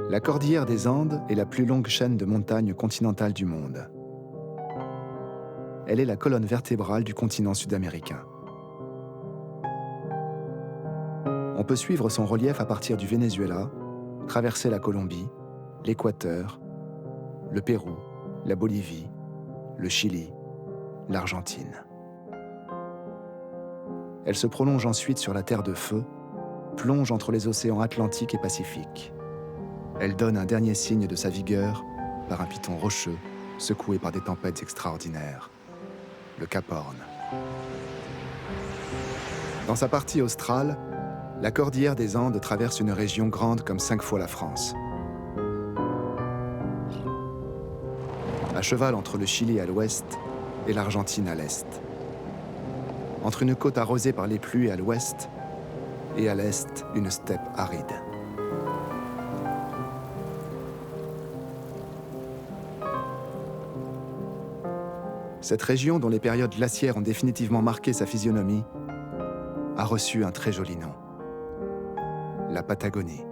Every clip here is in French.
La cordillère des Andes est la plus longue chaîne de montagnes continentales du monde. Elle est la colonne vertébrale du continent sud-américain. On peut suivre son relief à partir du Venezuela, traverser la Colombie, l'Équateur, le Pérou, la Bolivie, le Chili, l'Argentine. Elle se prolonge ensuite sur la Terre de Feu, plonge entre les océans Atlantique et Pacifique. Elle donne un dernier signe de sa vigueur par un piton rocheux secoué par des tempêtes extraordinaires, le Cap Horn. Dans sa partie australe, la cordillère des Andes traverse une région grande comme 5 fois la France. À cheval entre le Chili à l'ouest et l'Argentine à l'est. Entre une côte arrosée par les pluies à l'ouest et à l'est une steppe aride. Cette région, dont les périodes glaciaires ont définitivement marqué sa physionomie, a reçu un très joli nom. La Patagonie.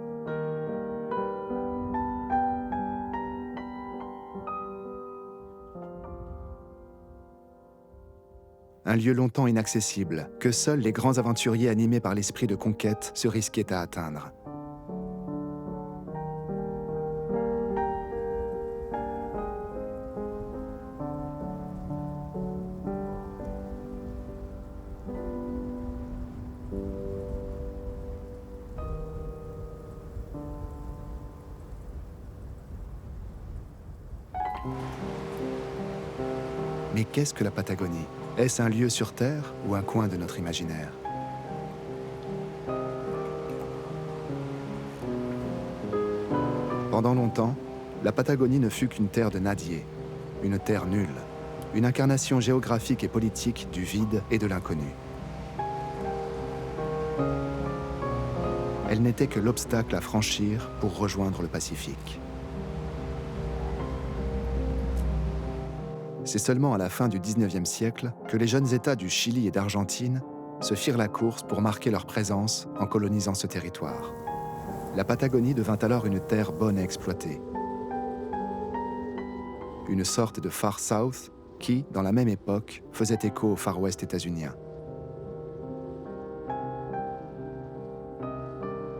Un lieu longtemps inaccessible, que seuls les grands aventuriers animés par l'esprit de conquête se risquaient à atteindre. Mais qu'est-ce que la Patagonie ? Est-ce un lieu sur Terre ou un coin de notre imaginaire ? Pendant longtemps, la Patagonie ne fut qu'une terre de nadiers, une terre nulle, une incarnation géographique et politique du vide et de l'inconnu. Elle n'était que l'obstacle à franchir pour rejoindre le Pacifique. C'est seulement à la fin du XIXe siècle que les jeunes États du Chili et d'Argentine se firent la course pour marquer leur présence en colonisant ce territoire. La Patagonie devint alors une terre bonne à exploiter. Une sorte de Far South qui, dans la même époque, faisait écho au Far West états-unien.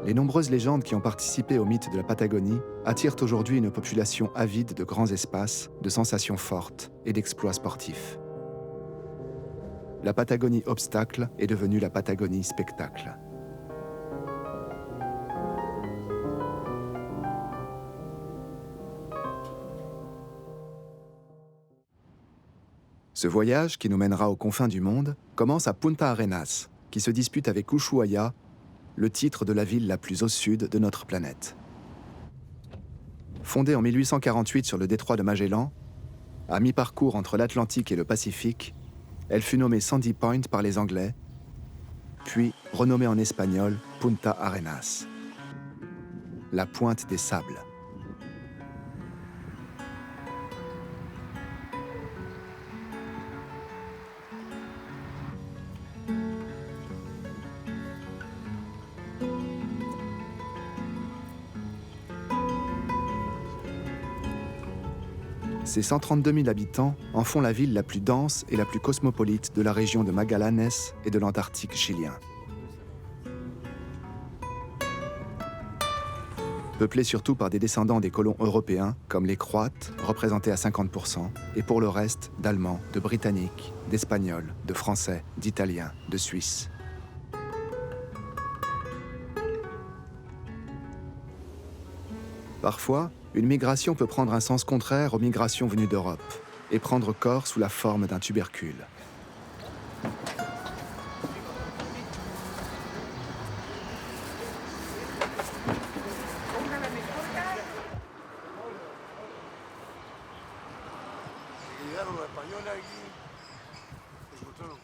Les nombreuses légendes qui ont participé au mythe de la Patagonie attirent aujourd'hui une population avide de grands espaces, de sensations fortes et d'exploits sportifs. La Patagonie obstacle est devenue la Patagonie spectacle. Ce voyage, qui nous mènera aux confins du monde, commence à Punta Arenas, qui se dispute avec Ushuaia, le titre de la ville la plus au sud de notre planète. Fondée en 1848 sur le détroit de Magellan, à mi-parcours entre l'Atlantique et le Pacifique, elle fut nommée Sandy Point par les Anglais, puis renommée en espagnol Punta Arenas, la pointe des sables. Ses 132 000 habitants en font la ville la plus dense et la plus cosmopolite de la région de Magallanes et de l'Antarctique chilien. Peuplée surtout par des descendants des colons européens, comme les Croates, représentés à 50%, et pour le reste d'Allemands, de Britanniques, d'Espagnols, de Français, d'Italiens, de Suisses. Parfois, une migration peut prendre un sens contraire aux migrations venues d'Europe et prendre corps sous la forme d'un tubercule.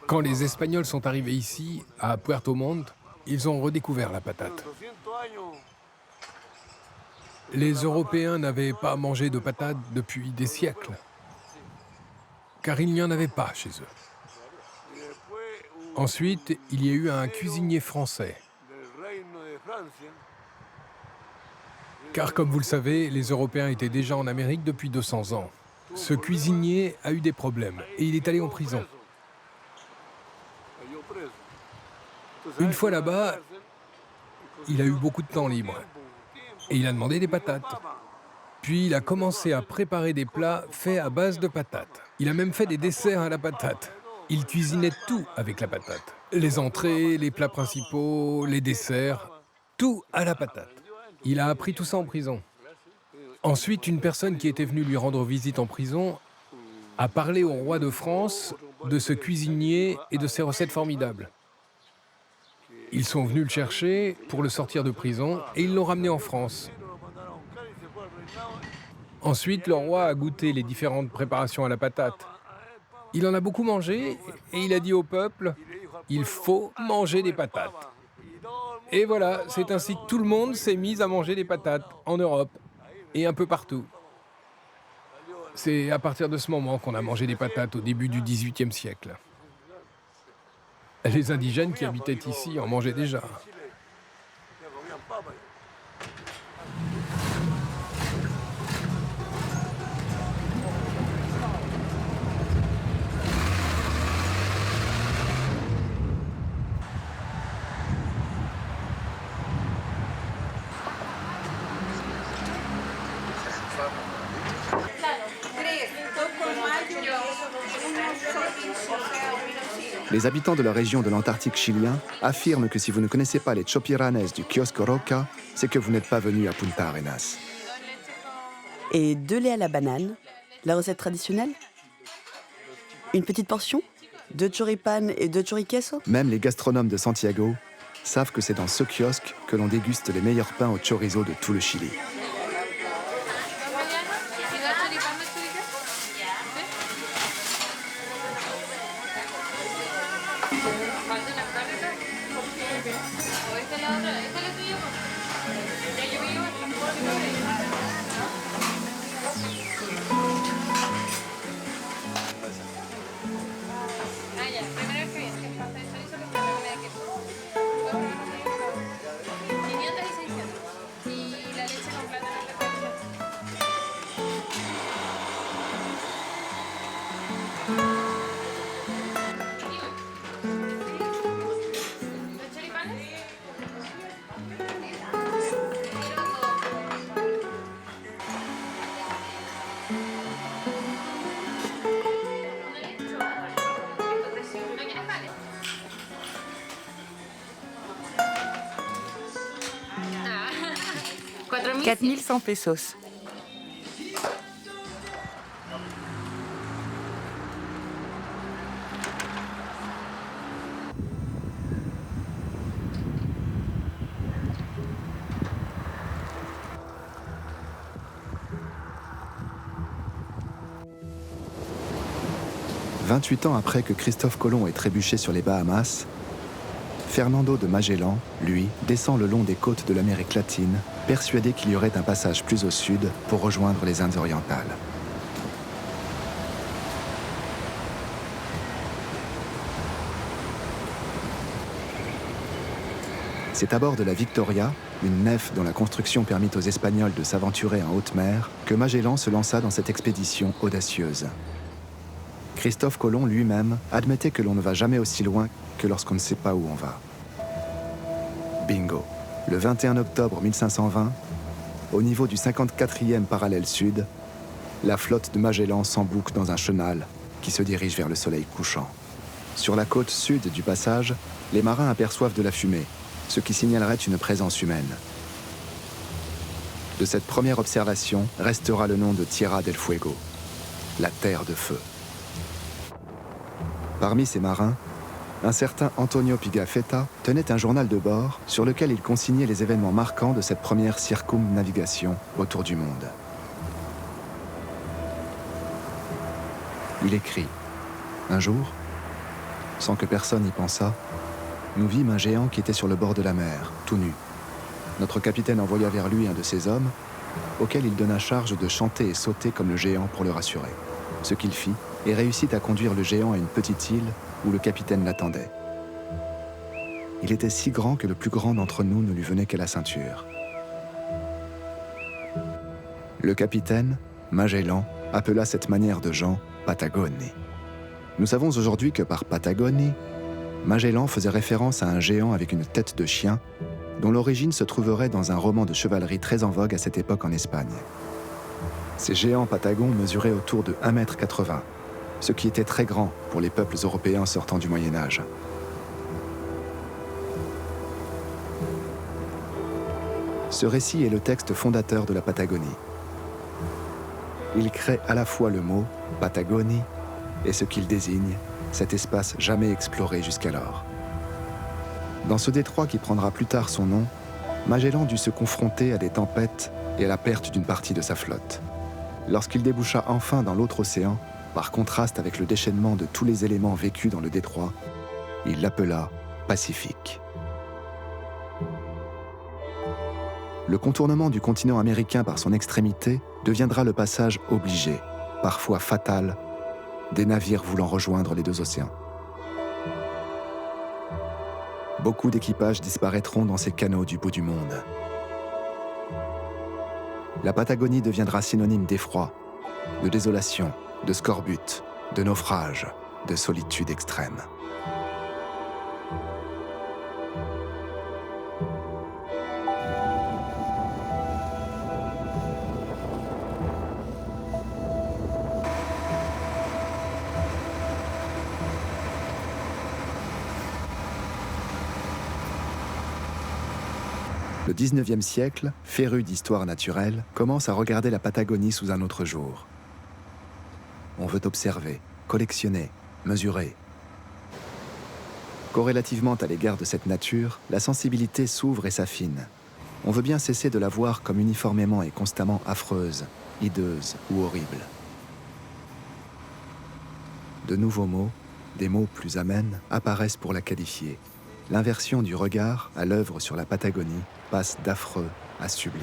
Quand les Espagnols sont arrivés ici, à Puerto Montt, ils ont redécouvert la patate. Les Européens n'avaient pas mangé de patates depuis des siècles, car il n'y en avait pas chez eux. Ensuite, il y a eu un cuisinier français. Car comme vous le savez, les Européens étaient déjà en Amérique depuis 200 ans. Ce cuisinier a eu des problèmes et il est allé en prison. Une fois là-bas, il a eu beaucoup de temps libre et il a demandé des patates. Puis il a commencé à préparer des plats faits à base de patates. Il a même fait des desserts à la patate. Il cuisinait tout avec la patate. Les entrées, les plats principaux, les desserts, tout à la patate. Il a appris tout ça en prison. Ensuite, une personne qui était venue lui rendre visite en prison a parlé au roi de France de ce cuisinier et de ses recettes formidables. Ils sont venus le chercher pour le sortir de prison et ils l'ont ramené en France. Ensuite, le roi a goûté les différentes préparations à la patate. Il en a beaucoup mangé et il a dit au peuple « Il faut manger des patates ». Et voilà, c'est ainsi que tout le monde s'est mis à manger des patates en Europe et un peu partout. C'est à partir de ce moment qu'on a mangé des patates au début du XVIIIe siècle. Les indigènes qui habitaient ici en mangeaient déjà. Les habitants de la région de l'Antarctique chilien affirment que si vous ne connaissez pas les chopiranes du kiosque Roca, c'est que vous n'êtes pas venu à Punta Arenas. Et 2 laits à la banane, la recette traditionnelle? Une petite portion? 2 choripan et 2 choriqueso? Même les gastronomes de Santiago savent que c'est dans ce kiosque que l'on déguste les meilleurs pains au chorizo de tout le Chili. $4 100 pesos. « 28 ans après que Christophe Colomb ait trébuché sur les Bahamas, Fernando de Magellan, lui, descend le long des côtes de l'Amérique latine, persuadé qu'il y aurait un passage plus au sud pour rejoindre les Indes orientales. C'est à bord de la Victoria, une nef dont la construction permit aux Espagnols de s'aventurer en haute mer, que Magellan se lança dans cette expédition audacieuse. Christophe Colomb lui-même admettait que l'on ne va jamais aussi loin que lorsqu'on ne sait pas où on va. Bingo. Le 21 octobre 1520, au niveau du 54e parallèle sud, la flotte de Magellan s'embouque dans un chenal qui se dirige vers le soleil couchant. Sur la côte sud du passage, les marins aperçoivent de la fumée, ce qui signalerait une présence humaine. De cette première observation restera le nom de Tierra del Fuego, la terre de feu. Parmi ces marins, un certain Antonio Pigafetta tenait un journal de bord sur lequel il consignait les événements marquants de cette première circumnavigation autour du monde. Il écrit « Un jour, sans que personne y pensât, nous vîmes un géant qui était sur le bord de la mer, tout nu. Notre capitaine envoya vers lui un de ses hommes, auquel il donna charge de chanter et sauter comme le géant pour le rassurer. Ce qu'il fit, et réussit à conduire le géant à une petite île où le capitaine l'attendait. Il était si grand que le plus grand d'entre nous ne lui venait qu'à la ceinture. Le capitaine, Magellan, appela cette manière de gens Patagoni. Nous savons aujourd'hui que par Patagoni, Magellan faisait référence à un géant avec une tête de chien dont l'origine se trouverait dans un roman de chevalerie très en vogue à cette époque en Espagne. Ces géants patagons mesuraient autour de 1,80 m, ce qui était très grand pour les peuples européens sortant du Moyen Âge. Ce récit est le texte fondateur de la Patagonie. Il crée à la fois le mot « Patagonie » et ce qu'il désigne, cet espace jamais exploré jusqu'alors. Dans ce détroit qui prendra plus tard son nom, Magellan dut se confronter à des tempêtes et à la perte d'une partie de sa flotte. Lorsqu'il déboucha enfin dans l'autre océan, par contraste avec le déchaînement de tous les éléments vécus dans le détroit, il l'appela Pacifique. Le contournement du continent américain par son extrémité deviendra le passage obligé, parfois fatal, des navires voulant rejoindre les deux océans. Beaucoup d'équipages disparaîtront dans ces canaux du bout du monde. La Patagonie deviendra synonyme d'effroi, de désolation, de scorbut, de naufrage, de solitude extrême. Le XIXe siècle, féru d'histoire naturelle, commence à regarder la Patagonie sous un autre jour. On veut observer, collectionner, mesurer. Corrélativement à l'égard de cette nature, la sensibilité s'ouvre et s'affine. On veut bien cesser de la voir comme uniformément et constamment affreuse, hideuse ou horrible. De nouveaux mots, des mots plus amènes, apparaissent pour la qualifier. L'inversion du regard à l'œuvre sur la Patagonie passe d'affreux à sublime.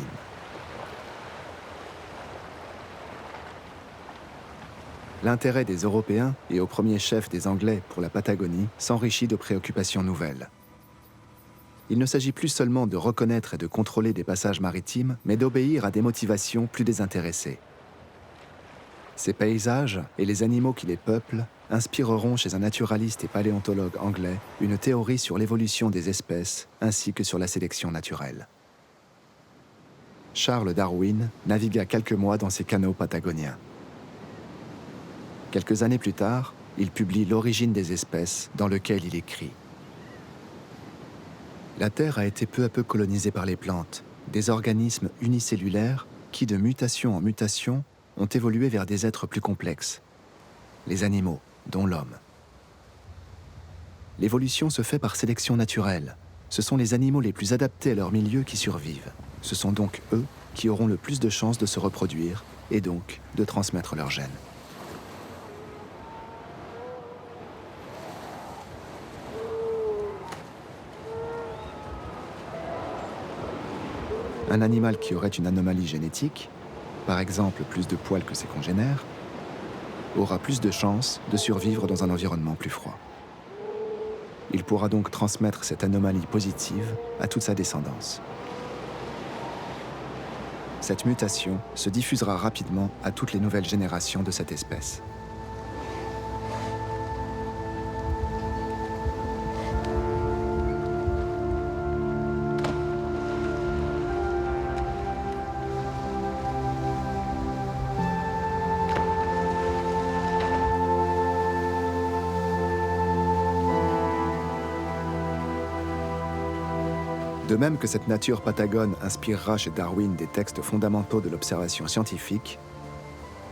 L'intérêt des Européens, et au premier chef des Anglais pour la Patagonie, s'enrichit de préoccupations nouvelles. Il ne s'agit plus seulement de reconnaître et de contrôler des passages maritimes, mais d'obéir à des motivations plus désintéressées. Ces paysages et les animaux qui les peuplent inspireront chez un naturaliste et paléontologue anglais une théorie sur l'évolution des espèces ainsi que sur la sélection naturelle. Charles Darwin navigua quelques mois dans ces canaux patagoniens. Quelques années plus tard, il publie L'origine des espèces, dans lequel il écrit « La Terre a été peu à peu colonisée par les plantes, des organismes unicellulaires qui, de mutation en mutation, ont évolué vers des êtres plus complexes, les animaux, dont l'homme. L'évolution se fait par sélection naturelle. Ce sont les animaux les plus adaptés à leur milieu qui survivent. Ce sont donc eux qui auront le plus de chances de se reproduire et donc de transmettre leurs gènes. Un animal qui aurait une anomalie génétique, par exemple plus de poils que ses congénères, aura plus de chances de survivre dans un environnement plus froid. Il pourra donc transmettre cette anomalie positive à toute sa descendance. Cette mutation se diffusera rapidement à toutes les nouvelles générations de cette espèce. De même que cette nature patagone inspirera chez Darwin des textes fondamentaux de l'observation scientifique,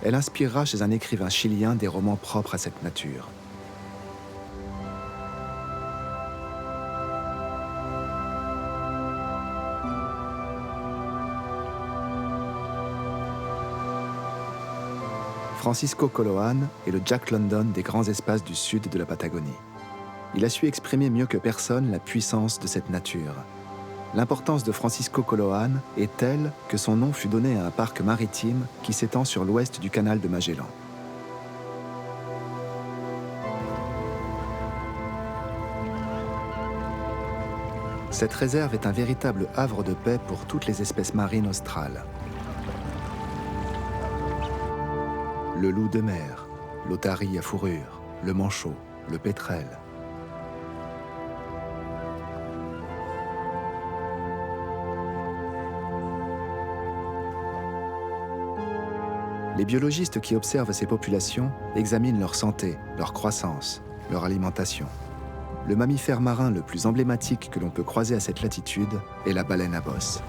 elle inspirera chez un écrivain chilien des romans propres à cette nature. Francisco Coloane est le Jack London des grands espaces du sud de la Patagonie. Il a su exprimer mieux que personne la puissance de cette nature. L'importance de Francisco Coloane est telle que son nom fut donné à un parc maritime qui s'étend sur l'ouest du canal de Magellan. Cette réserve est un véritable havre de paix pour toutes les espèces marines australes. le loup de mer, l'otarie à fourrure, le manchot, le pétrel. Les biologistes qui observent ces populations examinent leur santé, leur croissance, leur alimentation. Le mammifère marin le plus emblématique que l'on peut croiser à cette latitude est la baleine à bosse.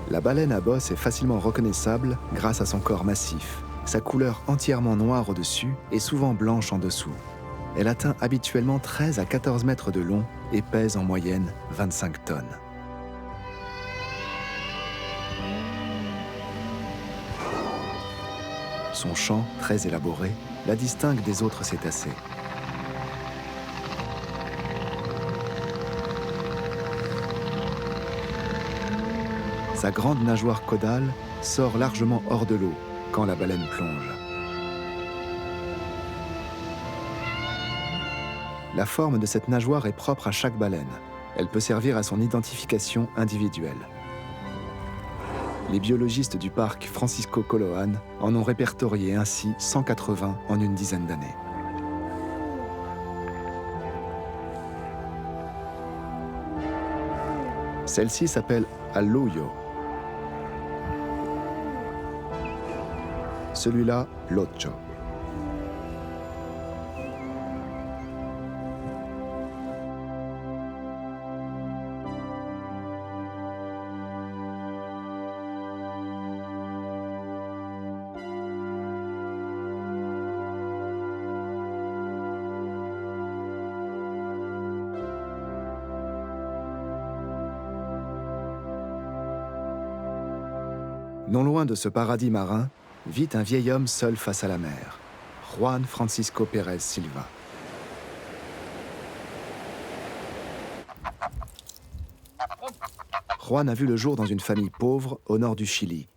La baleine à bosse est facilement reconnaissable grâce à son corps massif, sa couleur entièrement noire au-dessus et souvent blanche en dessous. Elle atteint habituellement 13 à 14 mètres de long et pèse en moyenne 25 tonnes. Son chant, très élaboré, la distingue des autres cétacés. Sa grande nageoire caudale sort largement hors de l'eau quand la baleine plonge. La forme de cette nageoire est propre à chaque baleine. Elle peut servir à son identification individuelle. Les biologistes du parc Francisco Coloane en ont répertorié ainsi 180 en une dizaine d'années. Celle-ci s'appelle Alluyo. Celui-là, l'Ocho. Non loin de ce paradis marin, vit un vieil homme seul face à la mer, Juan Francisco Pérez Silva. Juan a vu le jour dans une famille pauvre au nord du Chili.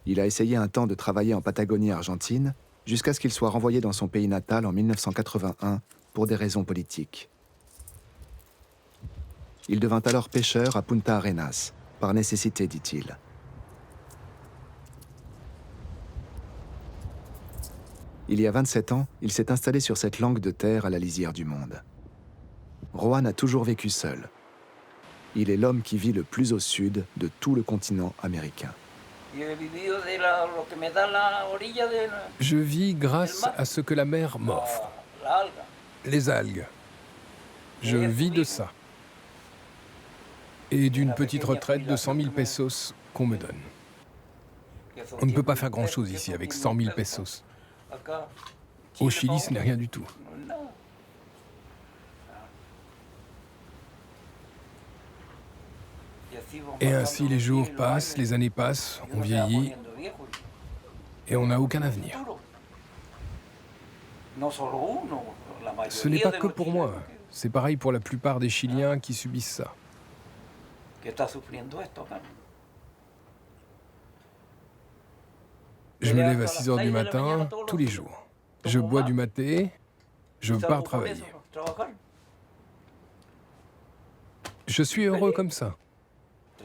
Il a essayé un temps de travailler en Patagonie argentine, jusqu'à ce qu'il soit renvoyé dans son pays natal en 1981 pour des raisons politiques. Il devint alors pêcheur à Punta Arenas, par nécessité, dit-il. Il y a 27 ans, il s'est installé sur cette langue de terre à la lisière du monde. Juan a toujours vécu seul. Il est l'homme qui vit le plus au sud de tout le continent américain. Je vis grâce à ce que la mer m'offre. Les algues. Je vis de ça. Et d'une petite retraite de 100 000 pesos qu'on me donne. On ne peut pas faire grand-chose ici avec 100 000 pesos. Au Chili, ce n'est rien du tout. Et ainsi, les jours passent, les années passent, on vieillit, et on n'a aucun avenir. Ce n'est pas que pour moi. C'est pareil pour la plupart des Chiliens qui subissent ça. Je me lève à 6 heures du matin, tous les jours. Je bois du maté, je pars travailler. Je suis heureux comme ça.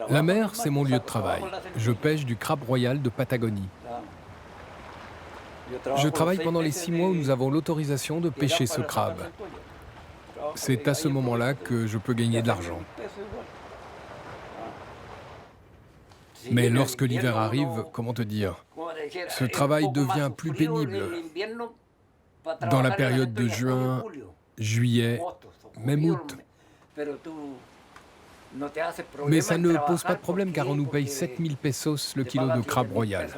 La mer, c'est mon lieu de travail. Je pêche du crabe royal de Patagonie. Je travaille pendant les 6 mois où nous avons l'autorisation de pêcher ce crabe. C'est à ce moment-là que je peux gagner de l'argent. Mais lorsque l'hiver arrive, comment te dire, ce travail devient plus pénible. Dans la période de juin, juillet, même août. Mais ça ne pose pas de problème car on nous paye 7 000 pesos le kilo de crabe royal.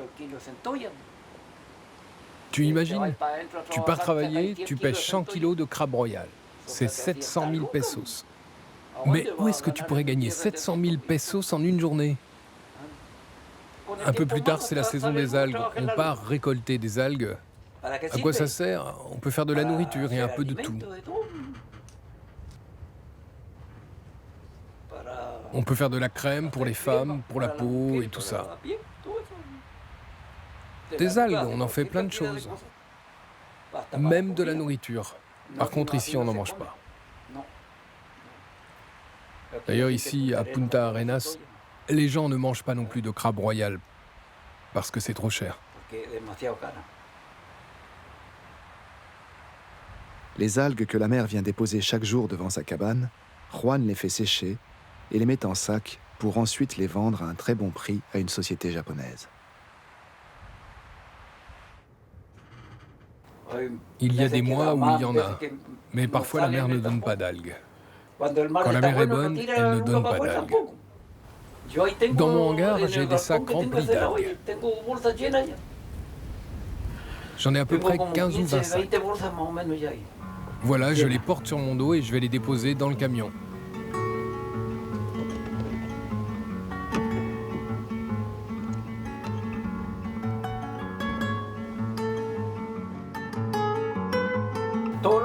Tu imagines, tu pars travailler, tu pêches 100 kilos de crabe royal. C'est 700 000 pesos. Mais où est-ce que tu pourrais gagner 700 000 pesos en une journée? Un peu plus tard, c'est la saison des algues. On part récolter des algues. À quoi ça sert? On peut faire de la nourriture et un peu de tout. On peut faire de la crème pour les femmes, pour la peau et tout ça. Des algues, on en fait plein de choses. même de la nourriture. Par contre, ici, on n'en mange pas. D'ailleurs, ici, à Punta Arenas, les gens ne mangent pas non plus de crabe royal, parce que c'est trop cher. Les algues que la mère vient déposer chaque jour devant sa cabane, Juan les fait sécher et les met en sac pour ensuite les vendre à un très bon prix à une société japonaise. Il y a des mois où il y en a, mais parfois la mer ne donne pas d'algues. Quand la mer est bonne, elle ne donne pas d'algues. Dans mon hangar, j'ai des sacs remplis d'algues. J'en ai à peu près 15 ou 20 sacs. Voilà, je les porte sur mon dos et je vais les déposer dans le camion.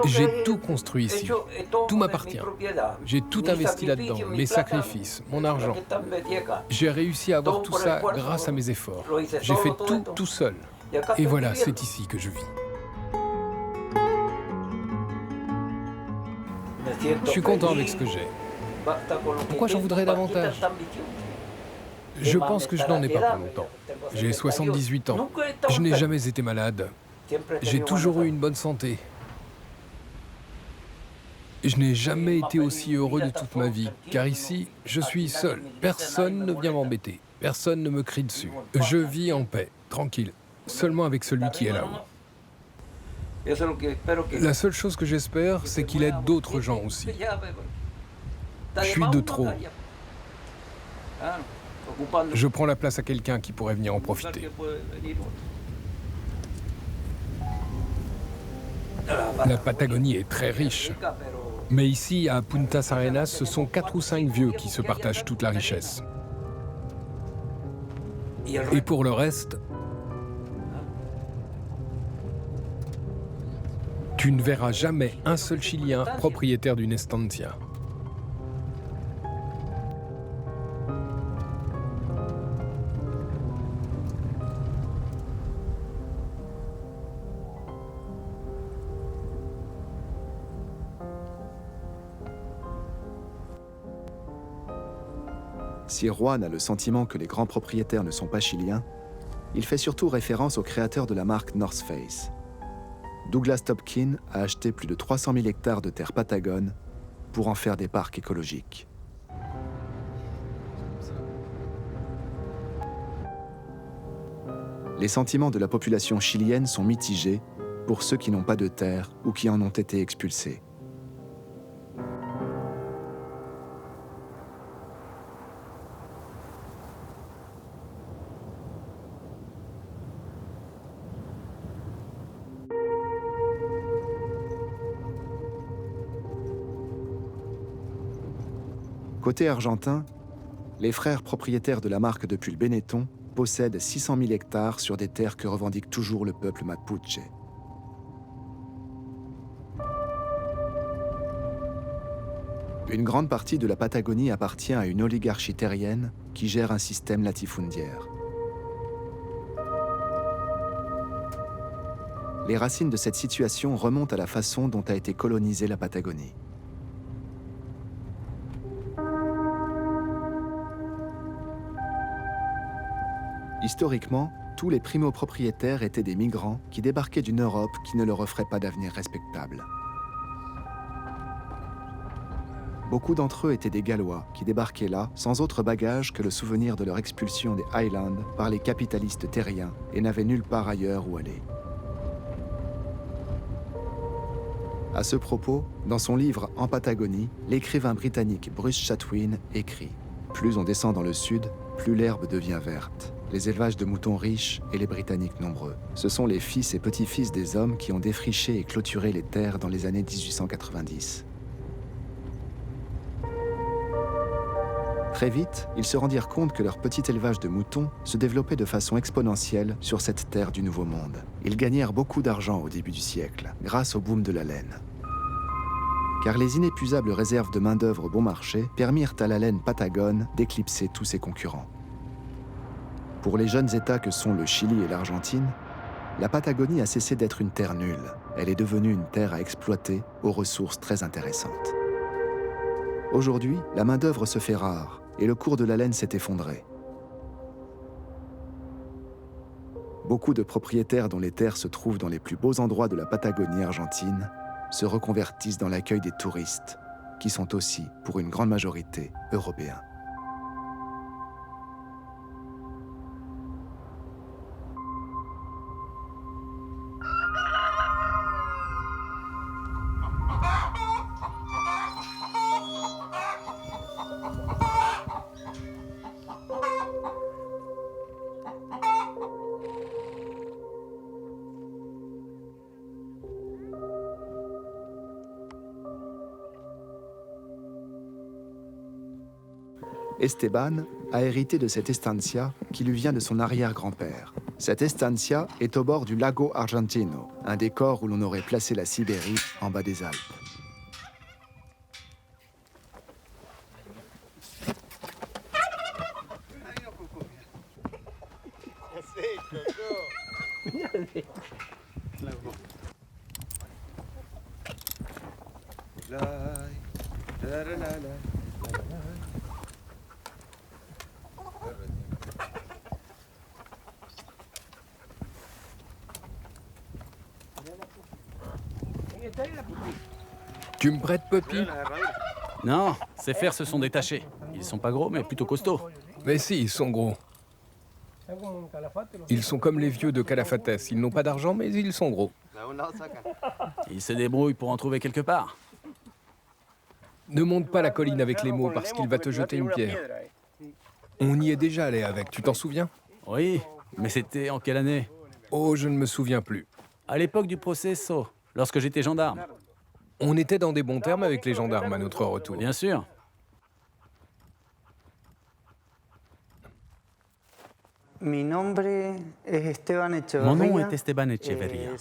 J'ai tout construit ici. Tout m'appartient. J'ai tout investi là-dedans, mes sacrifices, mon argent. J'ai réussi à avoir tout ça grâce à mes efforts. J'ai fait tout seul. Et voilà, c'est ici que je vis. Je suis content avec ce que j'ai. Pourquoi j'en voudrais davantage? Je pense que je n'en ai pas pour longtemps. J'ai 78 ans. Je n'ai jamais été malade. J'ai toujours eu une bonne santé. Je n'ai jamais été aussi heureux de toute ma vie, car ici, je suis seul. Personne ne vient m'embêter. Personne ne me crie dessus. Je vis en paix, tranquille, seulement avec celui qui est là-haut. La seule chose que j'espère, c'est qu'il aide d'autres gens aussi. Je suis de trop. Je prends la place à quelqu'un qui pourrait venir en profiter. La Patagonie est très riche. Mais ici, à Punta Arenas, ce sont 4 ou 5 vieux qui se partagent toute la richesse. Et pour le reste, tu ne verras jamais un seul Chilien propriétaire d'une estancia. Si Juan a le sentiment que les grands propriétaires ne sont pas chiliens, il fait surtout référence au créateur de la marque North Face. Douglas Topkin a acheté plus de 300 000 hectares de terre patagone pour en faire des parcs écologiques. Les sentiments de la population chilienne sont mitigés pour ceux qui n'ont pas de terre ou qui en ont été expulsés. Côté argentin, les frères propriétaires de la marque de pulls Benetton possèdent 600 000 hectares sur des terres que revendique toujours le peuple mapuche. Une grande partie de la Patagonie appartient à une oligarchie terrienne qui gère un système latifundiaire. Les racines de cette situation remontent à la façon dont a été colonisée la Patagonie. Historiquement, tous les primo-propriétaires étaient des migrants qui débarquaient d'une Europe qui ne leur offrait pas d'avenir respectable. Beaucoup d'entre eux étaient des Gallois qui débarquaient là sans autre bagage que le souvenir de leur expulsion des Highlands par les capitalistes terriens et n'avaient nulle part ailleurs où aller. À ce propos, dans son livre En Patagonie, l'écrivain britannique Bruce Chatwin écrit « Plus on descend dans le sud, plus l'herbe devient verte. Les élevages de moutons riches et les Britanniques nombreux. Ce sont les fils et petits-fils des hommes qui ont défriché et clôturé les terres dans les années 1890. Très vite, ils se rendirent compte que leur petit élevage de moutons se développait de façon exponentielle sur cette terre du Nouveau Monde. Ils gagnèrent beaucoup d'argent au début du siècle, grâce au boom de la laine. Car les inépuisables réserves de main-d'œuvre bon marché permirent à la laine patagone d'éclipser tous ses concurrents. Pour les jeunes États que sont le Chili et l'Argentine, la Patagonie a cessé d'être une terre nulle. Elle est devenue une terre à exploiter aux ressources très intéressantes. Aujourd'hui, la main-d'œuvre se fait rare et le cours de la laine s'est effondré. Beaucoup de propriétaires dont les terres se trouvent dans les plus beaux endroits de la Patagonie argentine se reconvertissent dans l'accueil des touristes, qui sont aussi, pour une grande majorité, européens. Esteban a hérité de cette estancia qui lui vient de son arrière-grand-père. Cette estancia est au bord du Lago Argentino, un décor où l'on aurait placé la Sibérie en bas des Alpes. Tu me prêtes, Puppy? Non, ces fers se sont détachés. Ils sont pas gros, mais plutôt costauds. Mais si, ils sont gros. Ils sont comme les vieux de Calafates. Ils n'ont pas d'argent, mais ils sont gros. Ils se débrouillent pour en trouver quelque part. Ne monte pas la colline avec les mots parce qu'il va te jeter une pierre. On y est déjà allé avec, tu t'en souviens? Oui, mais c'était en quelle année? Oh, je ne me souviens plus. À l'époque du processo, lorsque j'étais gendarme. On était dans des bons termes avec les gendarmes à notre retour. Bien sûr. Mon nom est Esteban Echeverría.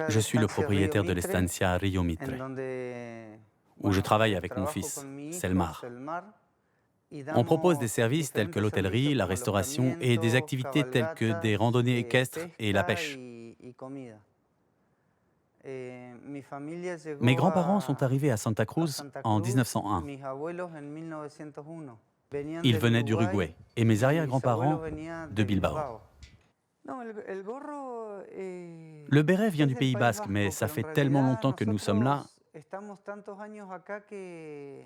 Je suis le propriétaire de l'estancia Rio Mitre, où je travaille avec mon fils, Selmar. On propose des services tels que l'hôtellerie, la restauration et des activités telles que des randonnées équestres et la pêche. Mes grands-parents sont arrivés à Santa Cruz en 1901. Ils venaient d'Uruguay et mes arrière-grands-parents de Bilbao. Le béret vient du Pays Basque, mais ça fait tellement longtemps que nous sommes là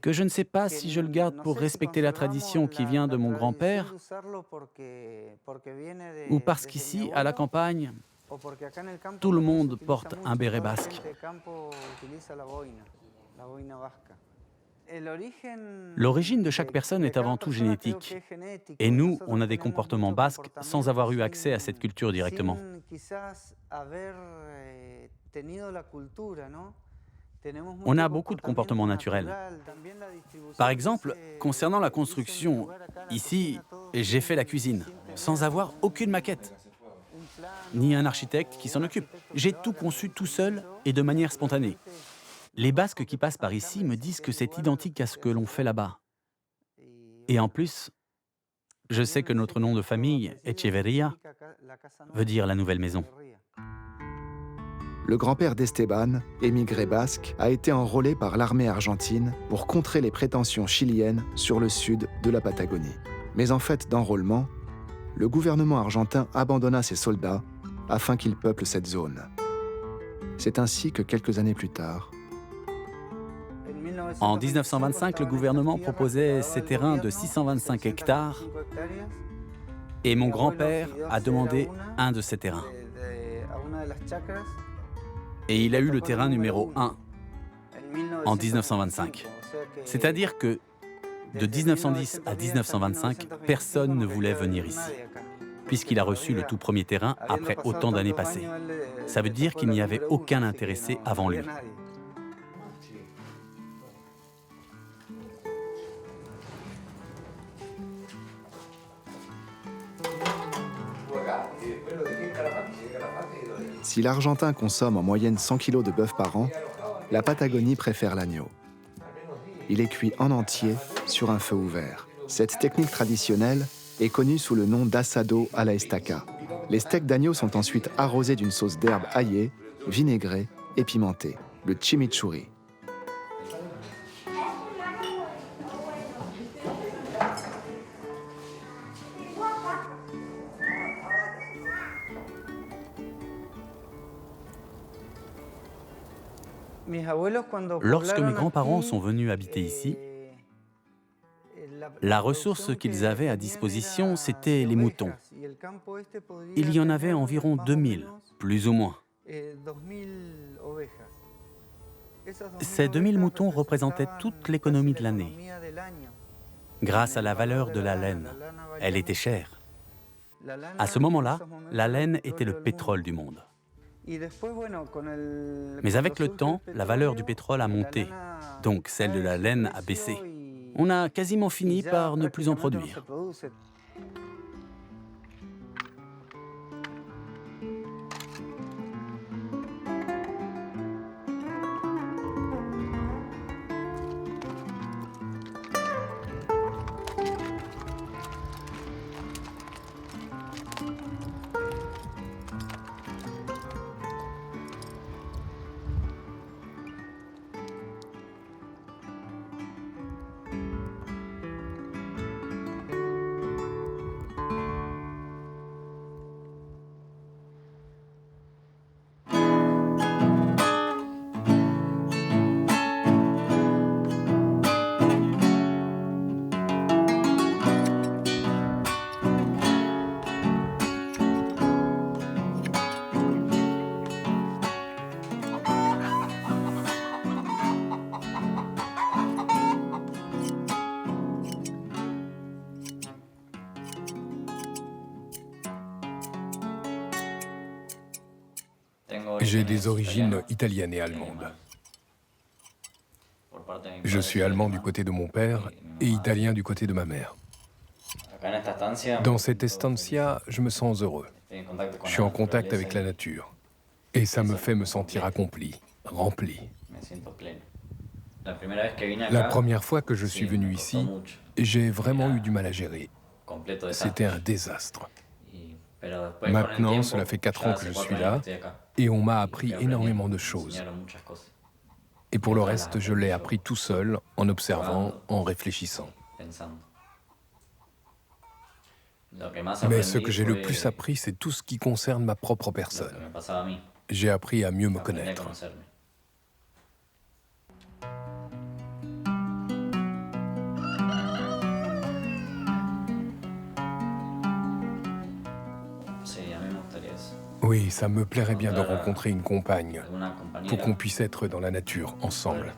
que je ne sais pas si je le garde pour respecter la tradition qui vient de mon grand-père ou parce qu'ici, à la campagne, tout le monde porte un béret basque. L'origine de chaque personne est avant tout génétique. Et nous, on a des comportements basques sans avoir eu accès à cette culture directement. On a beaucoup de comportements naturels. Par exemple, concernant la construction, ici, j'ai fait la cuisine, sans avoir aucune maquette, ni un architecte qui s'en occupe. J'ai tout conçu tout seul et de manière spontanée. Les Basques qui passent par ici me disent que c'est identique à ce que l'on fait là-bas. Et en plus, je sais que notre nom de famille, Echeverría, veut dire la nouvelle maison. Le grand-père d'Esteban, émigré basque, a été enrôlé par l'armée argentine pour contrer les prétentions chiliennes sur le sud de la Patagonie. Mais en fait d'enrôlement, le gouvernement argentin abandonna ses soldats afin qu'ils peuplent cette zone. C'est ainsi que quelques années plus tard, en 1925, le gouvernement proposait ces terrains de 625 hectares et mon grand-père a demandé un de ces terrains. Et il a eu le terrain numéro 1 en 1925. C'est-à-dire que de 1910 à 1925, personne ne voulait venir ici, puisqu'il a reçu le tout premier terrain après autant d'années passées. Ça veut dire qu'il n'y avait aucun intéressé avant lui. Si l'Argentin consomme en moyenne 100 kg de bœuf par an, la Patagonie préfère l'agneau. Il est cuit en entier sur un feu ouvert. Cette technique traditionnelle est connue sous le nom d'asado a la estaca. Les steaks d'agneau sont ensuite arrosés d'une sauce d'herbe aillée, vinaigrée et pimentée, le chimichurri. Lorsque mes grands-parents sont venus habiter ici, la ressource qu'ils avaient à disposition, c'était les moutons. Il y en avait environ 2000, plus ou moins. Ces 2000 moutons représentaient toute l'économie de l'année. Grâce à la valeur de la laine, elle était chère. À ce moment-là, la laine était le pétrole du monde. Mais avec le temps, la valeur du pétrole a monté, donc celle de la laine a baissé. On a quasiment fini par ne plus en produire. J'ai des origines italiennes et allemandes. Je suis allemand du côté de mon père et italien du côté de ma mère. Dans cette estancia, je me sens heureux. Je suis en contact avec la nature. Et ça me fait me sentir accompli, rempli. La première fois que je suis venu ici, j'ai vraiment eu du mal à gérer. C'était un désastre. Maintenant, cela fait 4 ans que je suis là et on m'a appris énormément de choses. Et pour le reste, je l'ai appris tout seul, en observant, en réfléchissant. Mais ce que j'ai le plus appris, c'est tout ce qui concerne ma propre personne. J'ai appris à mieux me connaître. Oui, ça me plairait bien de rencontrer une compagne pour qu'on puisse être dans la nature ensemble.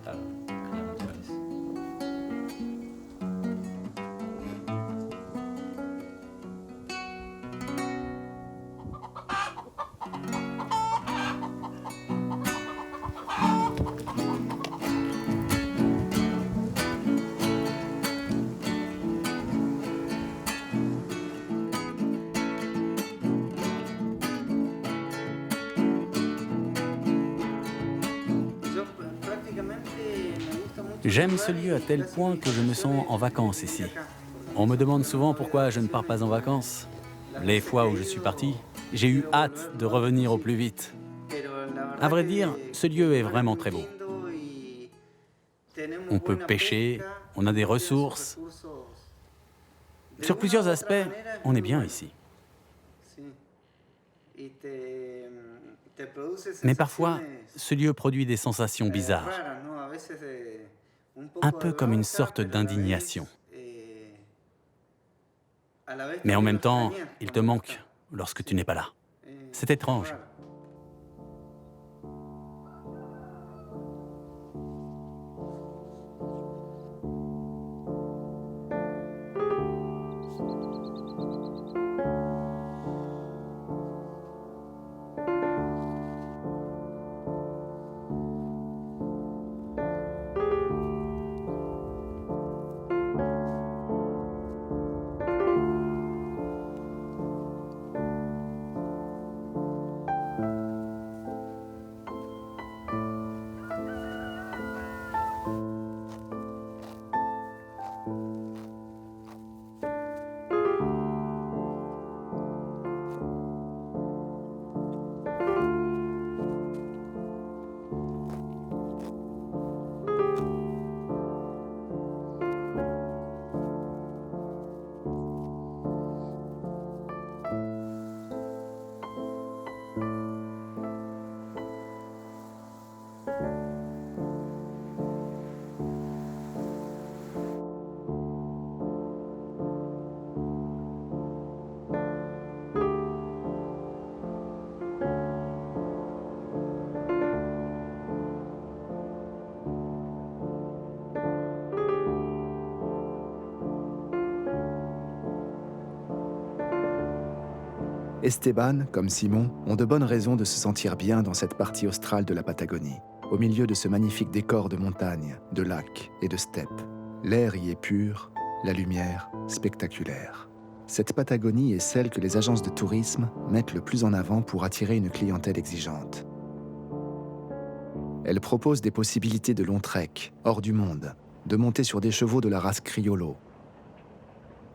J'aime ce lieu à tel point que je me sens en vacances ici. On me demande souvent pourquoi je ne pars pas en vacances. Les fois où je suis parti, j'ai eu hâte de revenir au plus vite. À vrai dire, ce lieu est vraiment très beau. On peut pêcher, on a des ressources. Sur plusieurs aspects, on est bien ici. Mais parfois, ce lieu produit des sensations bizarres. Un peu comme une sorte d'indignation. Mais en même temps, il te manque lorsque tu n'es pas là. C'est étrange. Esteban, comme Simon, ont de bonnes raisons de se sentir bien dans cette partie australe de la Patagonie, au milieu de ce magnifique décor de montagnes, de lacs et de steppes. L'air y est pur, la lumière spectaculaire. Cette Patagonie est celle que les agences de tourisme mettent le plus en avant pour attirer une clientèle exigeante. Elle propose des possibilités de long trek, hors du monde, de monter sur des chevaux de la race Criollo,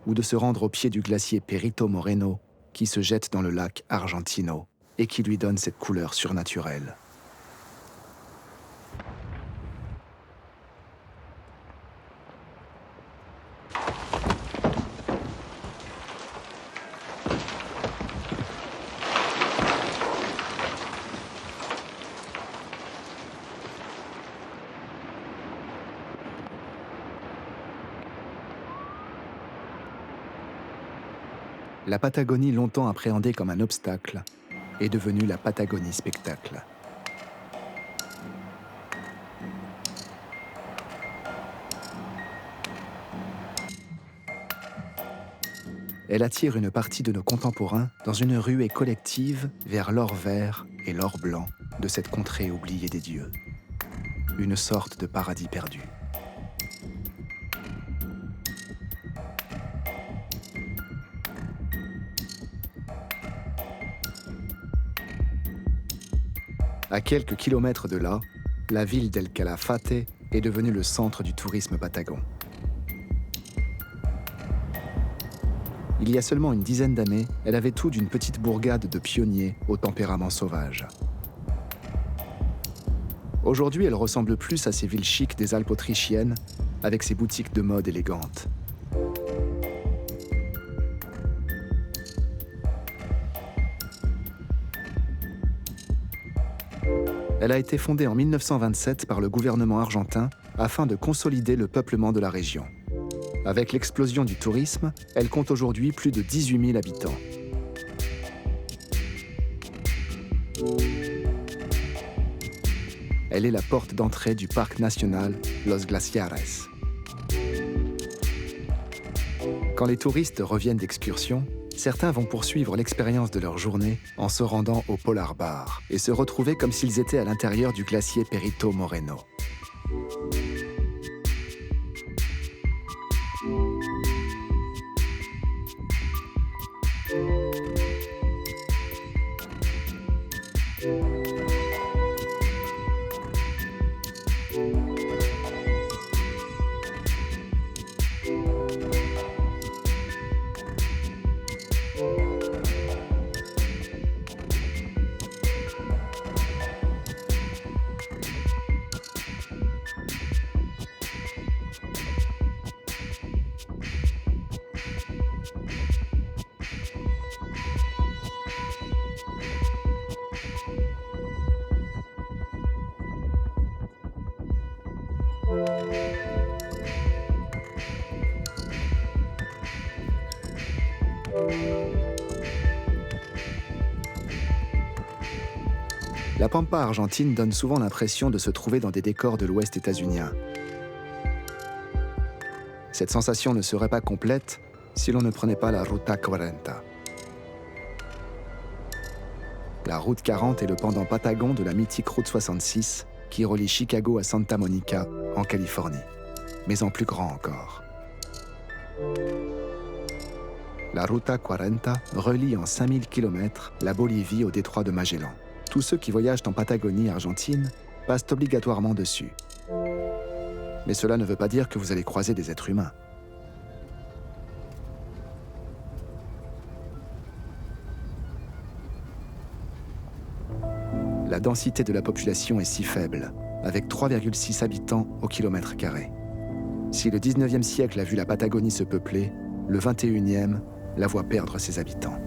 ou de se rendre au pied du glacier Perito Moreno, qui se jette dans le lac Argentino et qui lui donne cette couleur surnaturelle. La Patagonie, longtemps appréhendée comme un obstacle, est devenue la Patagonie spectacle. Elle attire une partie de nos contemporains dans une ruée collective vers l'or vert et l'or blanc de cette contrée oubliée des dieux. Une sorte de paradis perdu. À quelques kilomètres de là, la ville d'El Calafate est devenue le centre du tourisme patagon. Il y a seulement une dizaine d'années, elle avait tout d'une petite bourgade de pionniers au tempérament sauvage. Aujourd'hui, elle ressemble plus à ces villes chics des Alpes autrichiennes, avec ses boutiques de mode élégantes. Elle a été fondée en 1927 par le gouvernement argentin afin de consolider le peuplement de la région. Avec l'explosion du tourisme, elle compte aujourd'hui plus de 18 000 habitants. Elle est la porte d'entrée du parc national Los Glaciares. Quand les touristes reviennent d'excursion, certains vont poursuivre l'expérience de leur journée en se rendant au Polar Bar et se retrouver comme s'ils étaient à l'intérieur du glacier Perito Moreno. La pampa argentine donne souvent l'impression de se trouver dans des décors de l'Ouest états-unien. Cette sensation ne serait pas complète si l'on ne prenait pas la Ruta 40. La route 40 est le pendant patagon de la mythique route 66 qui relie Chicago à Santa Monica, en Californie, mais en plus grand encore. La Ruta 40 relie en 5000 km la Bolivie au détroit de Magellan. Tous ceux qui voyagent en Patagonie argentine passent obligatoirement dessus. Mais cela ne veut pas dire que vous allez croiser des êtres humains. La densité de la population est si faible, avec 3,6 habitants au kilomètre carré. Si le 19e siècle a vu la Patagonie se peupler, le 21e la voit perdre ses habitants.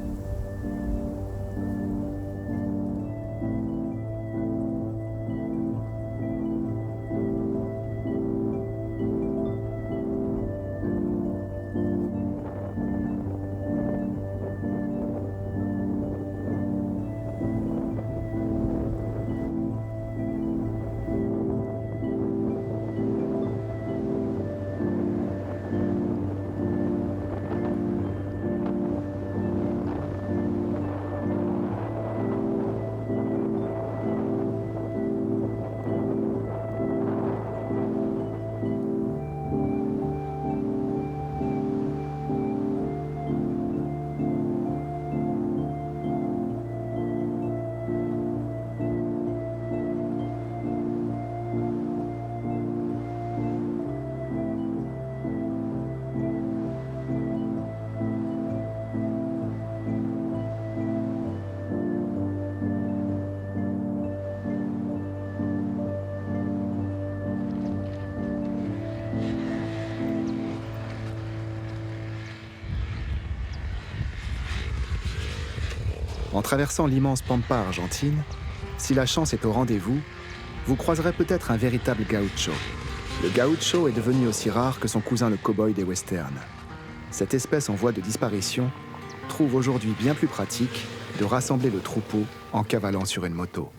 En traversant l'immense pampa argentine, si la chance est au rendez-vous, vous croiserez peut-être un véritable gaucho. Le gaucho est devenu aussi rare que son cousin le cow-boy des westerns. Cette espèce en voie de disparition trouve aujourd'hui bien plus pratique de rassembler le troupeau en cavalant sur une moto.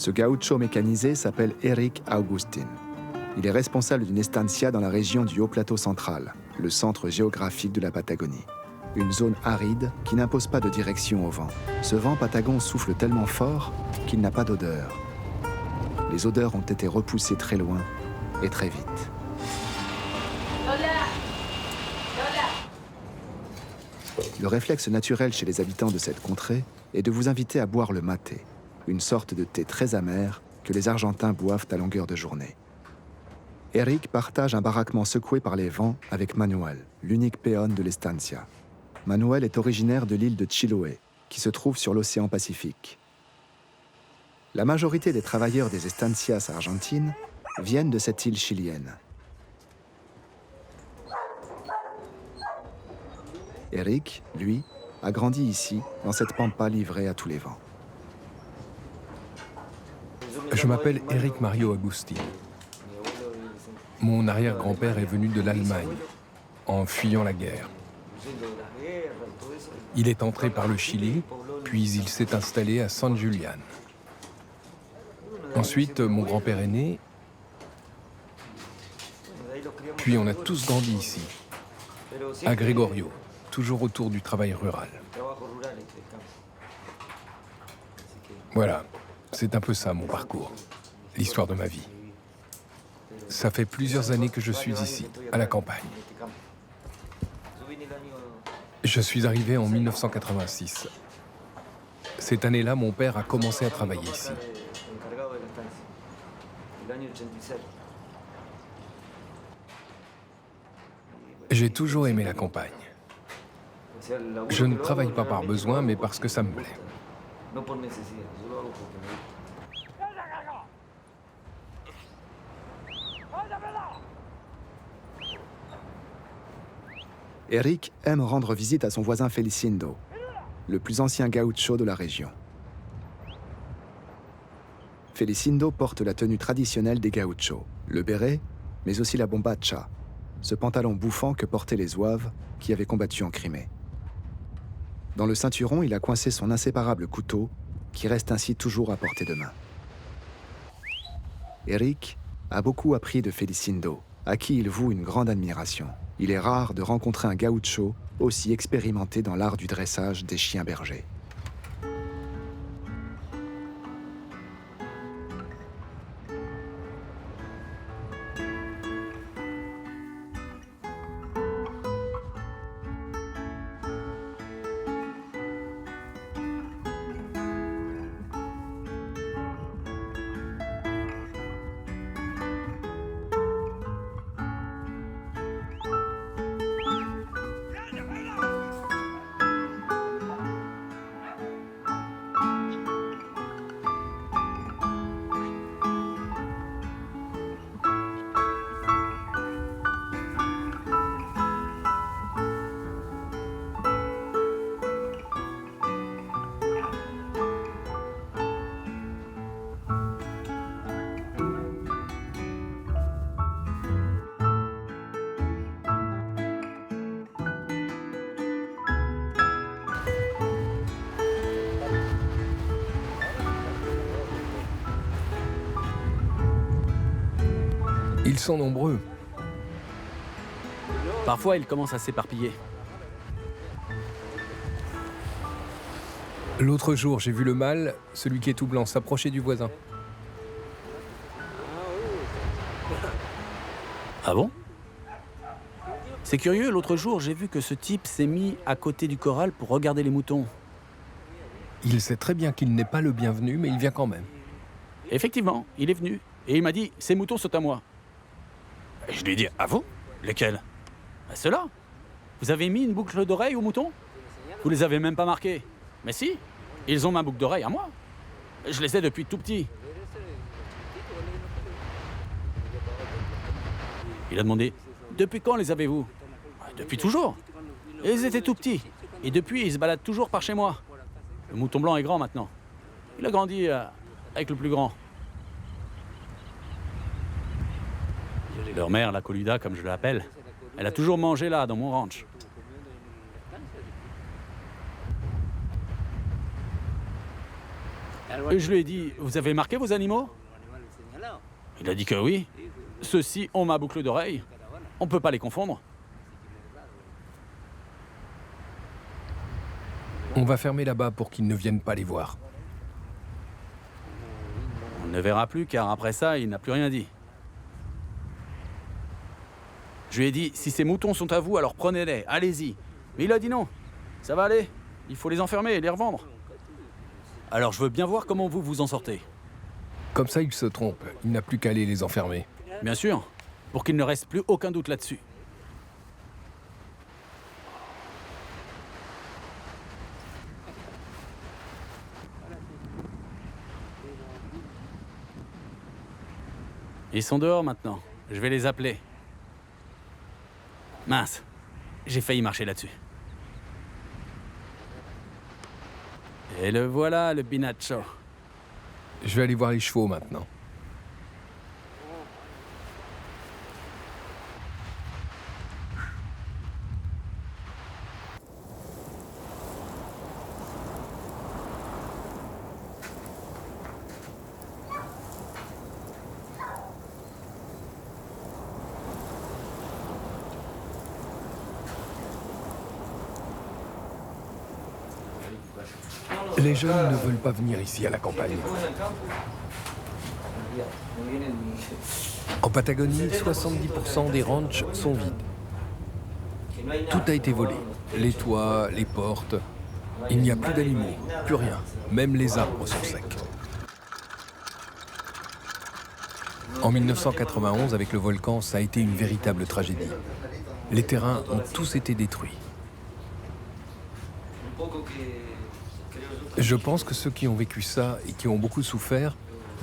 Ce gaucho mécanisé s'appelle Eric Augustin. Il est responsable d'une estancia dans la région du Haut-Plateau central, le centre géographique de la Patagonie. Une zone aride qui n'impose pas de direction au vent. Ce vent patagon souffle tellement fort qu'il n'a pas d'odeur. Les odeurs ont été repoussées très loin et très vite. Le réflexe naturel chez les habitants de cette contrée est de vous inviter à boire le maté, une sorte de thé très amer que les Argentins boivent à longueur de journée. Eric partage un baraquement secoué par les vents avec Manuel, l'unique peón de l'estancia. Manuel est originaire de l'île de Chiloé, qui se trouve sur l'océan Pacifique. La majorité des travailleurs des estancias argentines viennent de cette île chilienne. Eric, lui, a grandi ici, dans cette pampa livrée à tous les vents. Je m'appelle Eric Mario Agustin. Mon arrière-grand-père est venu de l'Allemagne, en fuyant la guerre. Il est entré par le Chili, puis il s'est installé à San Julián. Ensuite, mon grand-père est né, puis on a tous grandi ici, à Gregorio, toujours autour du travail rural. Voilà, c'est un peu ça mon parcours, l'histoire de ma vie. Ça fait plusieurs années que je suis ici, à la campagne. Je suis arrivé en 1986. Cette année-là, mon père a commencé à travailler ici. J'ai toujours aimé la campagne. Je ne travaille pas par besoin, mais parce que ça me plaît. Eric aime rendre visite à son voisin Felicindo, le plus ancien gaucho de la région. Felicindo porte la tenue traditionnelle des gauchos, le béret, mais aussi la bombacha, ce pantalon bouffant que portaient les zouaves qui avaient combattu en Crimée. Dans le ceinturon, il a coincé son inséparable couteau, qui reste ainsi toujours à portée de main. Eric a beaucoup appris de Felicindo, à qui il voue une grande admiration. Il est rare de rencontrer un gaucho aussi expérimenté dans l'art du dressage des chiens bergers. Ils sont nombreux. Parfois, ils commencent à s'éparpiller. L'autre jour, j'ai vu le mâle, celui qui est tout blanc, s'approcher du voisin. Ah bon? C'est curieux, l'autre jour, j'ai vu que ce type s'est mis à côté du corral pour regarder les moutons. Il sait très bien qu'il n'est pas le bienvenu, mais il vient quand même. Effectivement, il est venu. Et il m'a dit, ces moutons sont à moi. Et je lui ai dit, à vous? Lesquels? Ceux-là. Vous avez mis une boucle d'oreille aux moutons? Vous les avez même pas marqués. Mais si, ils ont ma boucle d'oreille à moi. Je les ai depuis tout petit. Il a demandé, depuis quand les avez-vous? Depuis toujours. Et ils étaient tout petits. Et depuis, ils se baladent toujours par chez moi. Le mouton blanc est grand maintenant. Il a grandi avec le plus grand. Leur mère, la Coluda, comme je l'appelle, elle a toujours mangé là, dans mon ranch. Et je lui ai dit, vous avez marqué vos animaux? Il a dit que oui. Ceux-ci ont ma boucle d'oreille. On ne peut pas les confondre. On va fermer là-bas pour qu'ils ne viennent pas les voir. On ne verra plus, car après ça, il n'a plus rien dit. Je lui ai dit, si ces moutons sont à vous, alors prenez-les, allez-y. Mais il a dit non, ça va aller, il faut les enfermer et les revendre. Alors je veux bien voir comment vous vous en sortez. Comme ça, il se trompe. Il n'a plus qu'à aller les enfermer. Bien sûr, pour qu'il ne reste plus aucun doute là-dessus. Ils sont dehors maintenant, je vais les appeler. Mince, j'ai failli marcher là-dessus. Et le voilà, le Binaccio. Je vais aller voir les chevaux maintenant. Les jeunes ne veulent pas venir ici à la campagne. En Patagonie, 70% des ranchs sont vides. Tout a été volé. Les toits, les portes. Il n'y a plus d'animaux, plus rien. Même les arbres sont secs. En 1991, avec le volcan, ça a été une véritable tragédie. Les terrains ont tous été détruits. Je pense que ceux qui ont vécu ça et qui ont beaucoup souffert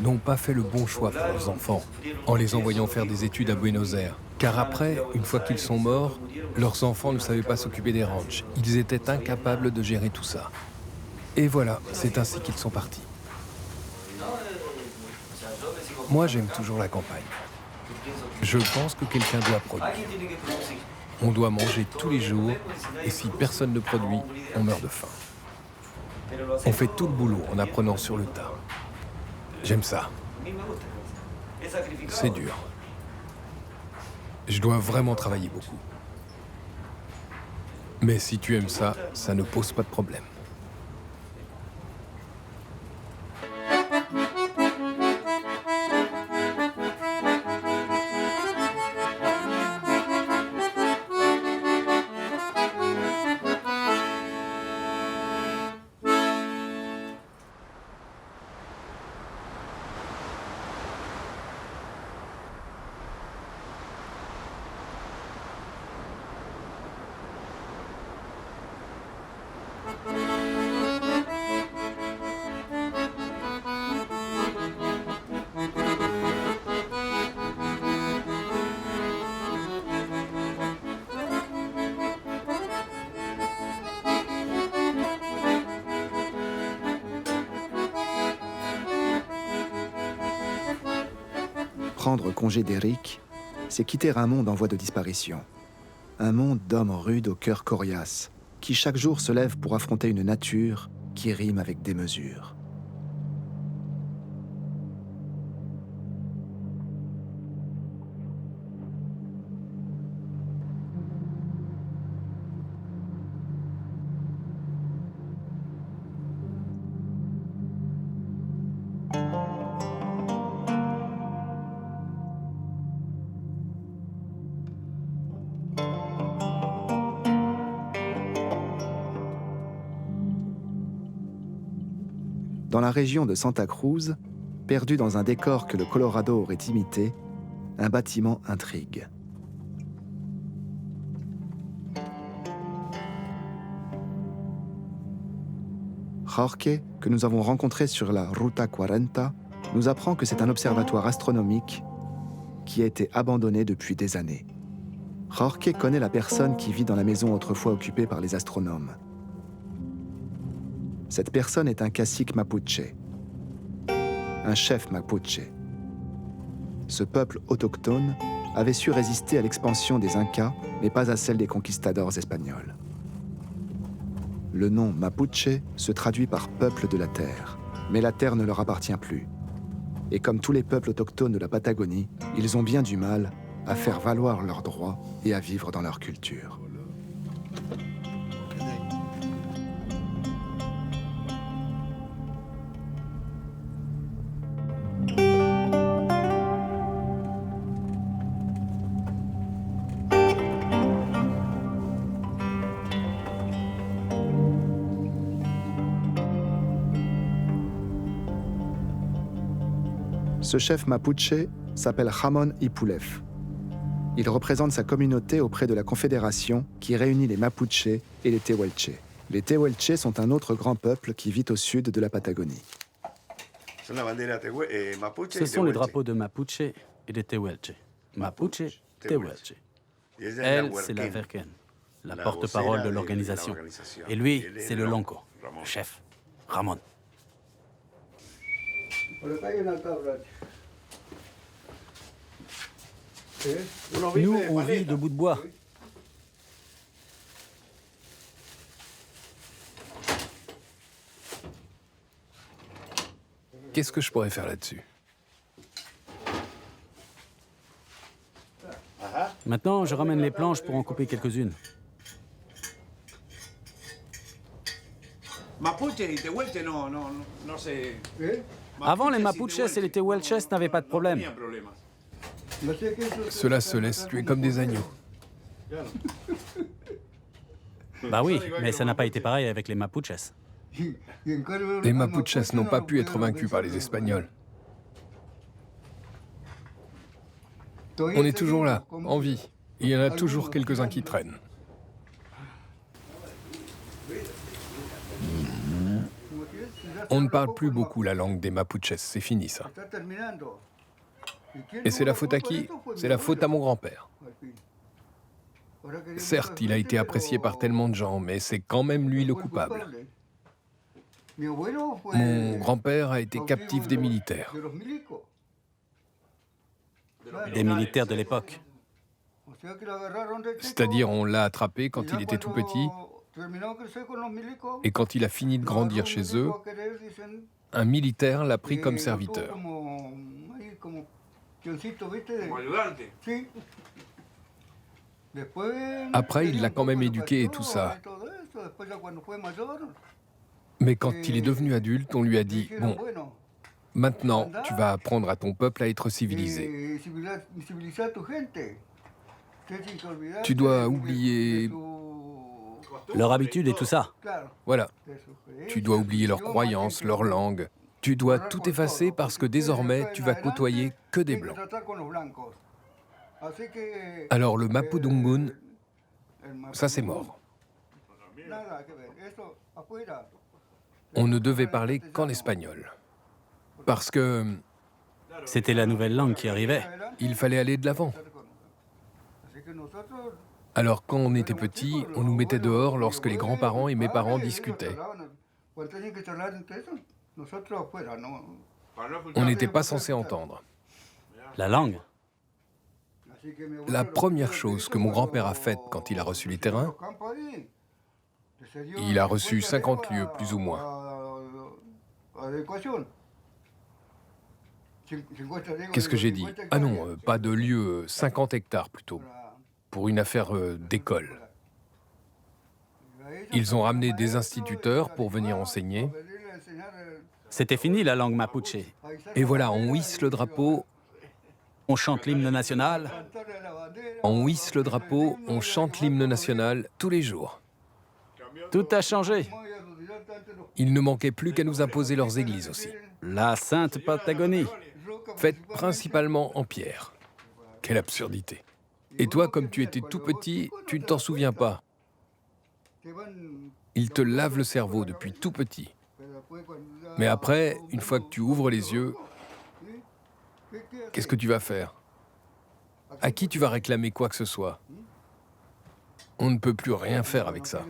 n'ont pas fait le bon choix pour leurs enfants en les envoyant faire des études à Buenos Aires. Car après, une fois qu'ils sont morts, leurs enfants ne savaient pas s'occuper des ranchs. Ils étaient incapables de gérer tout ça. Et voilà, c'est ainsi qu'ils sont partis. Moi, j'aime toujours la campagne. Je pense que quelqu'un doit produire. On doit manger tous les jours, et si personne ne produit, on meurt de faim. On fait tout le boulot en apprenant sur le tas. J'aime ça. C'est dur. Je dois vraiment travailler beaucoup. Mais si tu aimes ça, ça ne pose pas de problème. Prendre congé d'Eric, c'est quitter un monde en voie de disparition. Un monde d'hommes rudes au cœur coriace, qui chaque jour se lèvent pour affronter une nature qui rime avec démesure. Dans la région de Santa Cruz, perdu dans un décor que le Colorado aurait imité, un bâtiment intrigue. Jorge, que nous avons rencontré sur la Ruta 40, nous apprend que c'est un observatoire astronomique qui a été abandonné depuis des années. Jorge connaît la personne qui vit dans la maison autrefois occupée par les astronomes. Cette personne est un cacique mapuche, un chef mapuche. Ce peuple autochtone avait su résister à l'expansion des Incas, mais pas à celle des conquistadors espagnols. Le nom mapuche se traduit par peuple de la terre, mais la terre ne leur appartient plus. Et comme tous les peuples autochtones de la Patagonie, ils ont bien du mal à faire valoir leurs droits et à vivre dans leur culture. Ce chef mapuche s'appelle Ramon Ipulef. Il représente sa communauté auprès de la Confédération qui réunit les Mapuches et les Tehuelche. Les Tehuelche sont un autre grand peuple qui vit au sud de la Patagonie. Ce sont les drapeaux de Mapuche et de Tehuelche. Mapuche, Tehuelche. Elle, c'est la Verken, la porte-parole de l'organisation. Et lui, c'est le Lonco, le chef, Ramon. Nous, on vit de bout de bois. Qu'est-ce que je pourrais faire là-dessus? Maintenant, je ramène les planches pour en couper quelques-unes. Avant, les Mapuches et les Tehuelches n'avaient pas de problème. Ceux-là se laissent tuer comme des agneaux. Bah oui, mais ça n'a pas été pareil avec les Mapuches. Les Mapuches n'ont pas pu être vaincus par les Espagnols. On est toujours là, en vie. Il y en a toujours quelques-uns qui traînent. On ne parle plus beaucoup la langue des Mapuches, c'est fini ça. Et c'est la faute à qui? C'est la faute à mon grand-père. Certes, il a été apprécié par tellement de gens, mais c'est quand même lui le coupable. Mon grand-père a été captif des militaires. Des militaires de l'époque. C'est-à-dire, on l'a attrapé quand il était tout petit, et quand il a fini de grandir chez eux, un militaire l'a pris comme serviteur. Après, il l'a quand même éduqué et tout ça. Mais quand il est devenu adulte, on lui a dit « Bon, maintenant, tu vas apprendre à ton peuple à être civilisé. Tu dois oublier... Leur habitude et tout ça. Voilà. Tu dois oublier leurs croyances, leur langue. Tu dois tout effacer parce que désormais, tu vas côtoyer que des Blancs. » Alors le Mapudungun, ça c'est mort. On ne devait parler qu'en espagnol. Parce que... C'était la nouvelle langue qui arrivait. Il fallait aller de l'avant. Alors quand on était petit, on nous mettait dehors lorsque les grands-parents et mes parents discutaient. On n'était pas censé entendre. La langue. La première chose que mon grand-père a faite quand il a reçu les terrains, il a reçu 50 lieues plus ou moins. Qu'est-ce que j'ai dit? Ah non, pas de lieues, 50 hectares plutôt, pour une affaire d'école. Ils ont ramené des instituteurs pour venir enseigner. C'était fini la langue mapuche. Et voilà, on hisse le drapeau, On chante l'hymne national. on hisse le drapeau, on chante l'hymne national tous les jours. Tout a changé. Il ne manquait plus qu'à nous imposer leurs églises aussi, La Sainte Patagonie. faites principalement en pierre. Quelle absurdité. Et toi, comme tu étais tout petit, tu ne t'en souviens pas. Ils te lavent le cerveau depuis tout petit. Mais après, une fois que tu ouvres les yeux, qu'est-ce que tu vas faire? À qui tu vas réclamer quoi que ce soit? On ne peut plus rien faire avec ça.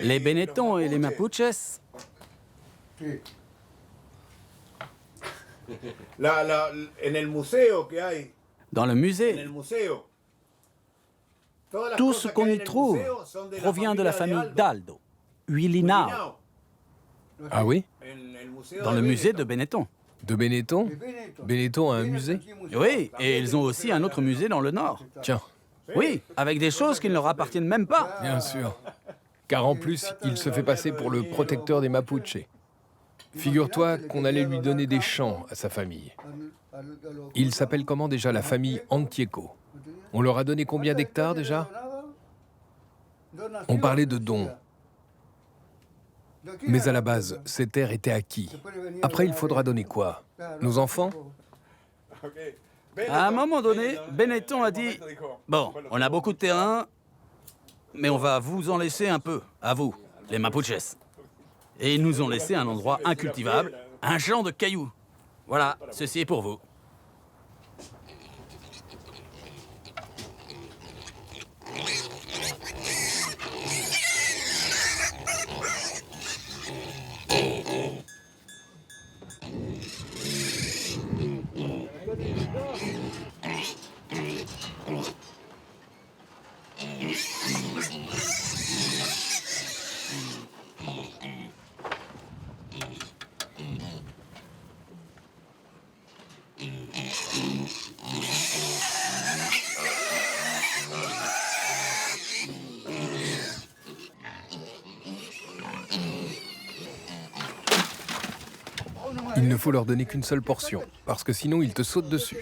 Les Benetton et les Mapuches. En el museo que hay, Dans le en musée, el museo. Todas las tout cosas ce que qu'on hay y en el trouve museo son de la provient de la familia famille Aldo. d'Aldo, Huilinao, Culinao. Ah oui? En el museo dans de le musée de Benetton. Benetton. De Benetton? Benetton a un musée? Oui, et ils ont aussi un autre musée dans le nord. Tiens, Oui, avec des choses qui ne leur appartiennent même pas. bien sûr. Car en plus, il se fait passer pour le protecteur des Mapuches. Figure-toi qu'on allait lui donner des champs à sa famille. Il s'appelle comment déjà, la famille Antieco? On leur a donné combien d'hectares déjà? On parlait de dons. Mais à la base, ces terres étaient à qui? Après, il faudra donner quoi? Nos enfants? À un moment donné, Benetton a dit « Bon, on a beaucoup de terrain, mais on va vous en laisser un peu, à vous, les Mapuches. » Et ils nous ont laissé un endroit incultivable, un champ de cailloux. Voilà, ceci est pour vous. Il ne faut leur donner qu'une seule portion, parce que sinon ils te sautent dessus.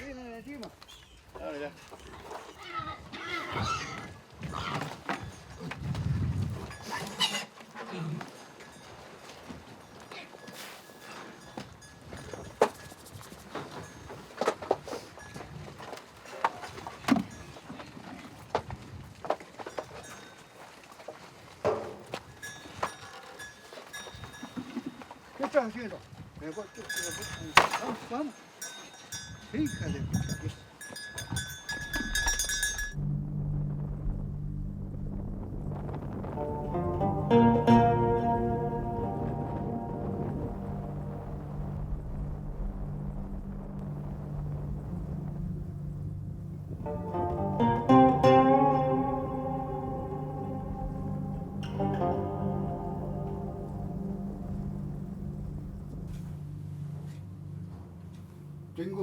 ¿Qué estás haciendo? Vamos, vamos. Hija de puta.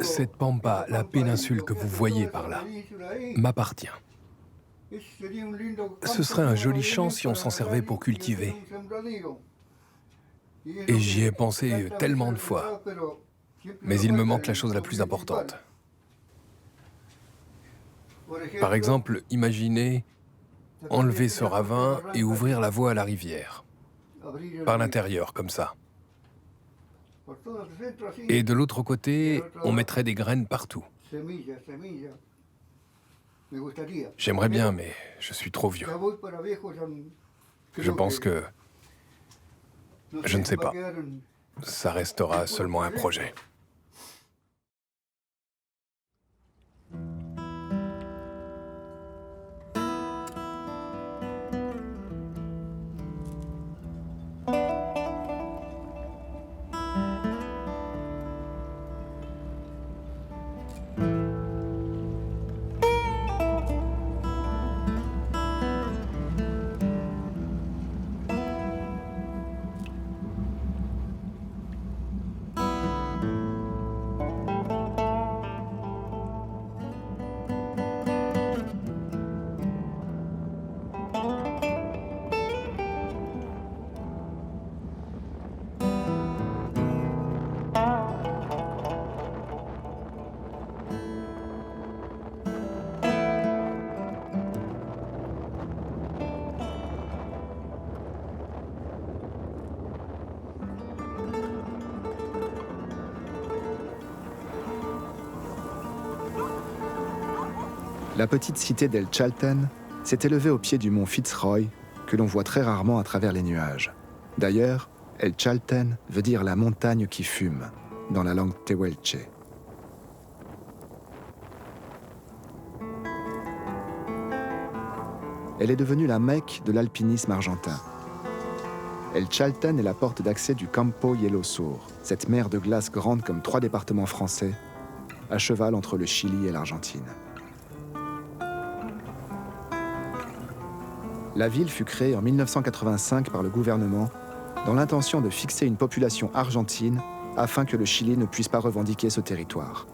Cette pampa, la péninsule que vous voyez par là, m'appartient. Ce serait un joli champ si on s'en servait pour cultiver. Et j'y ai pensé tellement de fois. Mais il me manque la chose la plus importante. Par exemple, imaginez enlever ce ravin et ouvrir la voie à la rivière. Par l'intérieur, comme ça. Et de l'autre côté, on mettrait des graines partout. J'aimerais bien, mais je suis trop vieux. Je pense que... Je ne sais pas. Ça restera seulement un projet. La petite cité d'El Chalten s'est élevée au pied du mont Fitzroy, que l'on voit très rarement à travers les nuages. D'ailleurs, El Chalten veut dire la montagne qui fume, dans la langue tehuelche. Elle est devenue la Mecque de l'alpinisme argentin. El Chalten est la porte d'accès du Campo Hielo Sur, cette mer de glace grande comme 3 départements français, à cheval entre le Chili et l'Argentine. La ville fut créée en 1985 par le gouvernement dans l'intention de fixer une population argentine afin que le Chili ne puisse pas revendiquer ce territoire.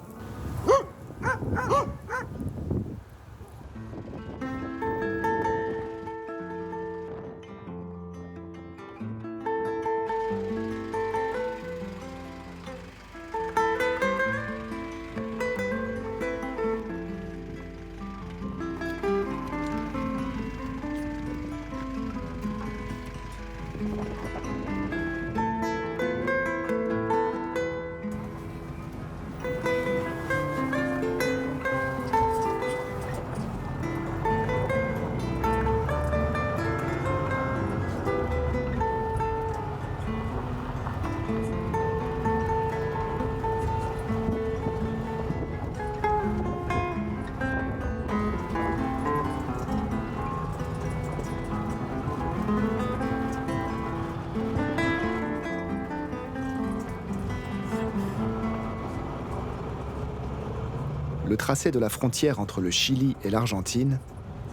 Le tracé de la frontière entre le Chili et l'Argentine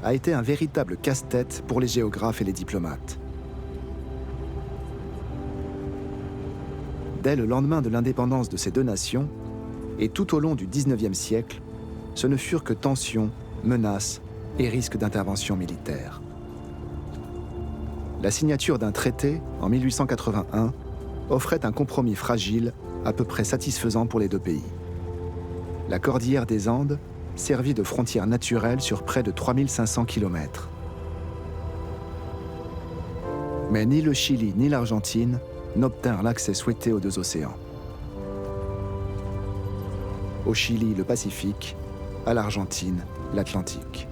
a été un véritable casse-tête pour les géographes et les diplomates. Dès le lendemain de l'indépendance de ces deux nations, et tout au long du XIXe siècle, ce ne furent que tensions, menaces et risques d'intervention militaire. La signature d'un traité, en 1881, offrait un compromis fragile, à peu près satisfaisant pour les deux pays. La cordillère des Andes servit de frontière naturelle sur près de 3500 km. Mais ni le Chili ni l'Argentine n'obtinrent l'accès souhaité aux deux océans. Au Chili, le Pacifique, à l'Argentine, l'Atlantique.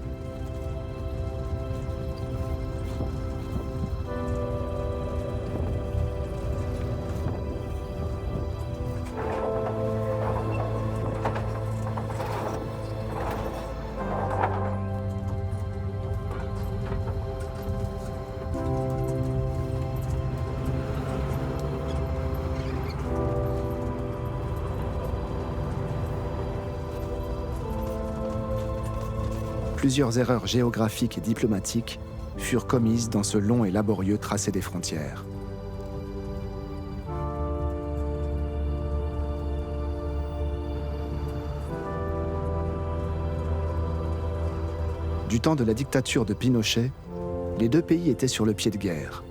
Plusieurs erreurs géographiques et diplomatiques furent commises dans ce long et laborieux tracé des frontières. Du temps de la dictature de Pinochet, les deux pays étaient sur le pied de guerre.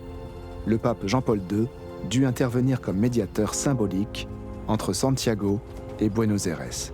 Le pape Jean-Paul II dut intervenir comme médiateur symbolique entre Santiago et Buenos Aires.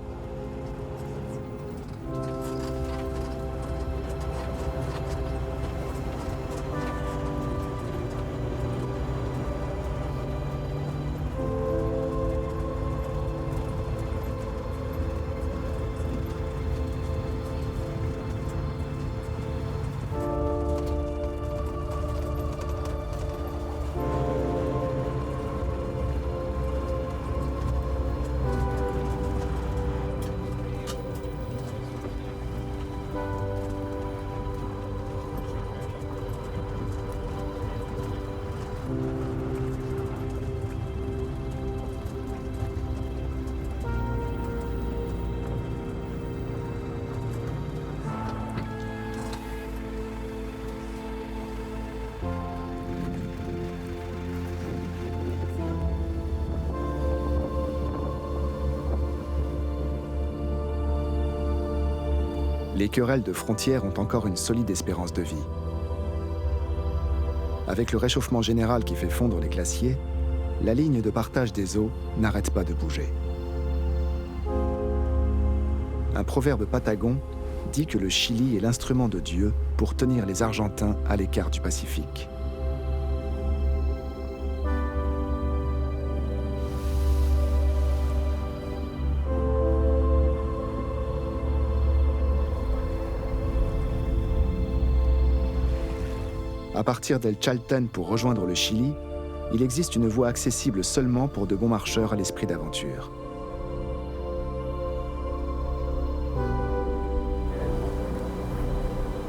Les querelles de frontières ont encore une solide espérance de vie. Avec le réchauffement général qui fait fondre les glaciers, la ligne de partage des eaux n'arrête pas de bouger. Un proverbe patagon dit que le Chili est l'instrument de Dieu pour tenir les Argentins à l'écart du Pacifique. À partir d'El Chaltén pour rejoindre le Chili, il existe une voie accessible seulement pour de bons marcheurs à l'esprit d'aventure.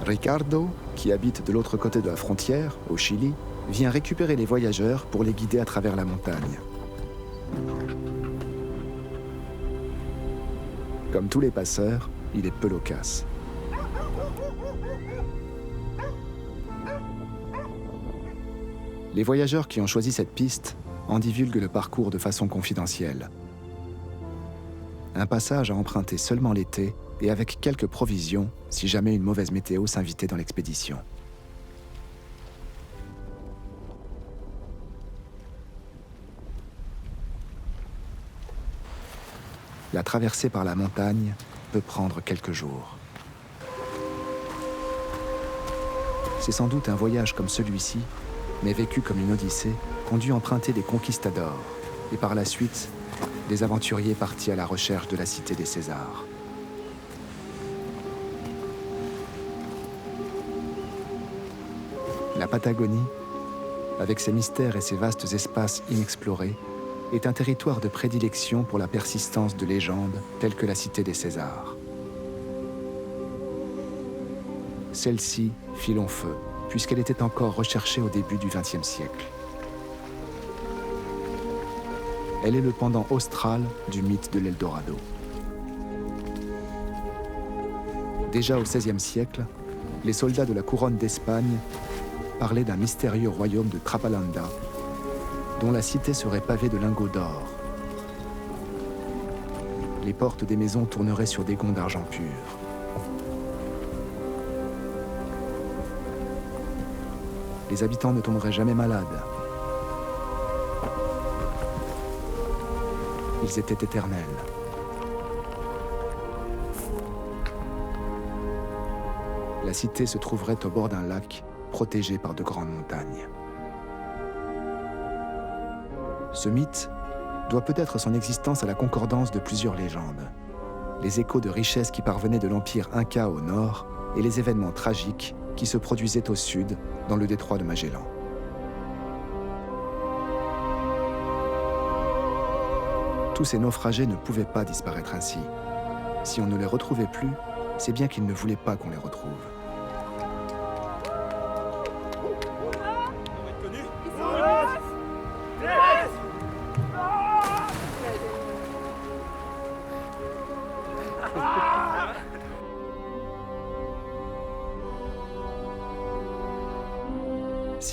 Ricardo, qui habite de l'autre côté de la frontière, au Chili, vient récupérer les voyageurs pour les guider à travers la montagne. Comme tous les passeurs, il est peu loquace. Les voyageurs qui ont choisi cette piste en divulguent le parcours de façon confidentielle. Un passage à emprunter seulement l'été et avec quelques provisions si jamais une mauvaise météo s'invitait dans l'expédition. La traversée par la montagne peut prendre quelques jours. C'est sans doute un voyage comme celui-ci, mais vécu comme une odyssée, qu'ont dû emprunter des conquistadors et par la suite des aventuriers partis à la recherche de la cité des Césars. La Patagonie, avec ses mystères et ses vastes espaces inexplorés, est un territoire de prédilection pour la persistance de légendes telles que la cité des Césars. Celle-ci fit long feu, puisqu'elle était encore recherchée au début du XXe siècle. Elle est le pendant austral du mythe de l'Eldorado. Déjà au XVIe siècle, les soldats de la couronne d'Espagne parlaient d'un mystérieux royaume de Trapalanda, dont la cité serait pavée de lingots d'or. Les portes des maisons tourneraient sur des gonds d'argent pur. Les habitants ne tomberaient jamais malades. Ils étaient éternels. La cité se trouverait au bord d'un lac, protégé par de grandes montagnes. Ce mythe doit peut-être son existence à la concordance de plusieurs légendes. Les échos de richesses qui parvenaient de l'empire Inca au nord et les événements tragiques qui se produisaient au sud, dans le détroit de Magellan. Tous ces naufragés ne pouvaient pas disparaître ainsi. Si on ne les retrouvait plus, c'est bien qu'ils ne voulaient pas qu'on les retrouve.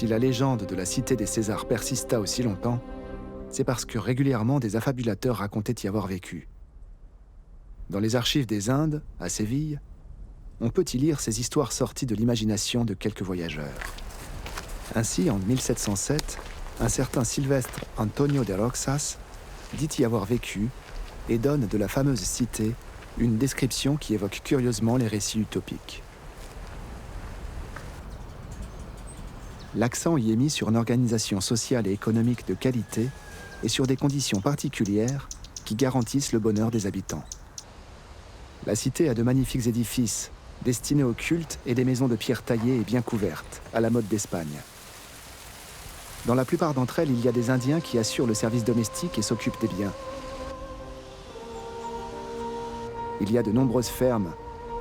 Si la légende de la cité des Césars persista aussi longtemps, c'est parce que régulièrement des affabulateurs racontaient y avoir vécu. Dans les archives des Indes, à Séville, on peut y lire ces histoires sorties de l'imagination de quelques voyageurs. Ainsi, en 1707, un certain Silvestre Antonio de Roxas dit y avoir vécu et donne de la fameuse cité une description qui évoque curieusement les récits utopiques. L'accent y est mis sur une organisation sociale et économique de qualité et sur des conditions particulières qui garantissent le bonheur des habitants. La cité a de magnifiques édifices destinés au culte et des maisons de pierre taillées et bien couvertes, à la mode d'Espagne. Dans la plupart d'entre elles, il y a des Indiens qui assurent le service domestique et s'occupent des biens. Il y a de nombreuses fermes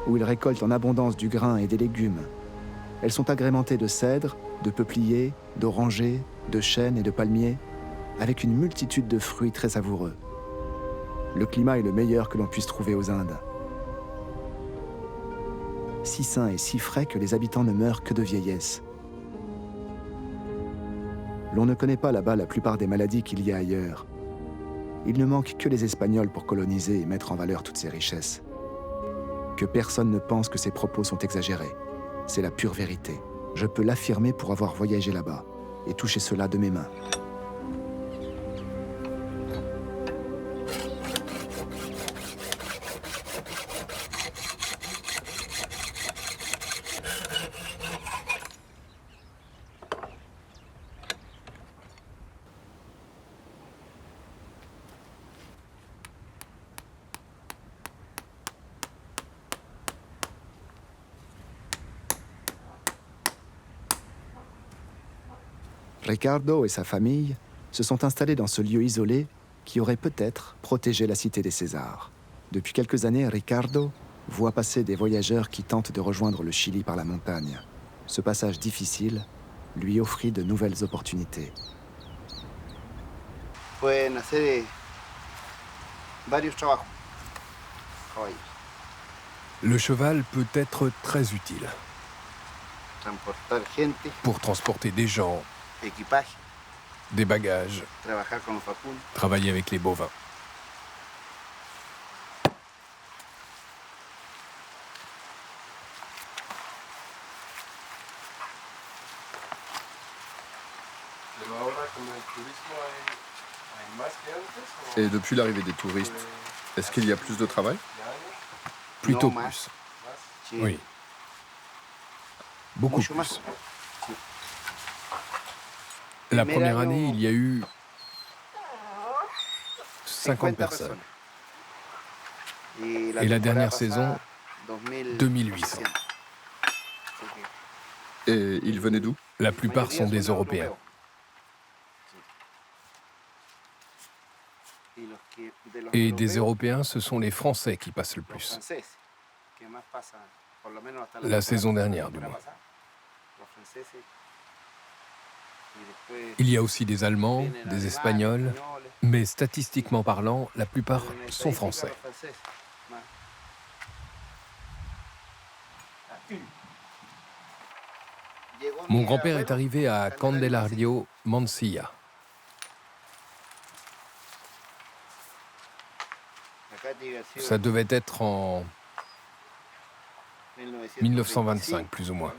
où ils récoltent en abondance du grain et des légumes. Elles sont agrémentées de cèdres, de peupliers, d'orangers, de chênes et de palmiers, avec une multitude de fruits très savoureux. Le climat est le meilleur que l'on puisse trouver aux Indes. Si sain et si frais que les habitants ne meurent que de vieillesse. L'on ne connaît pas là-bas la plupart des maladies qu'il y a ailleurs. Il ne manque que les Espagnols pour coloniser et mettre en valeur toutes ces richesses. Que personne ne pense que ces propos sont exagérés. C'est la pure vérité. Je peux l'affirmer pour avoir voyagé là-bas et touché cela de mes mains. Ricardo et sa famille se sont installés dans ce lieu isolé qui aurait peut-être protégé la cité des Césars. Depuis quelques années, Ricardo voit passer des voyageurs qui tentent de rejoindre le Chili par la montagne. Ce passage difficile lui offrit de nouvelles opportunités. Pueden hacer varios trabajos. Caballos. Le cheval peut être très utile Transportar gente, pour transporter des gens, equipaje, des bagages, trabajar con los vacunos. travailler avec les bovins. Et depuis l'arrivée des touristes, est-ce qu'il y a plus de travail? Plutôt No plus. más. Sí. Oui. Beaucoup Mucho plus. más. La première année, il y a eu 50 personnes. Et Et la dernière temporada saison, pasada, 2800. Et ils venaient d'où? La plupart sont des Européens. Et des Européens, ce sont les Français qui passent le plus. La saison dernière, du moins. Il y a aussi des Allemands, des Espagnols, mais statistiquement parlant, la plupart sont Français. Mon grand-père est arrivé à Candelario, Mansilla. Ça devait être en 1925, plus ou moins.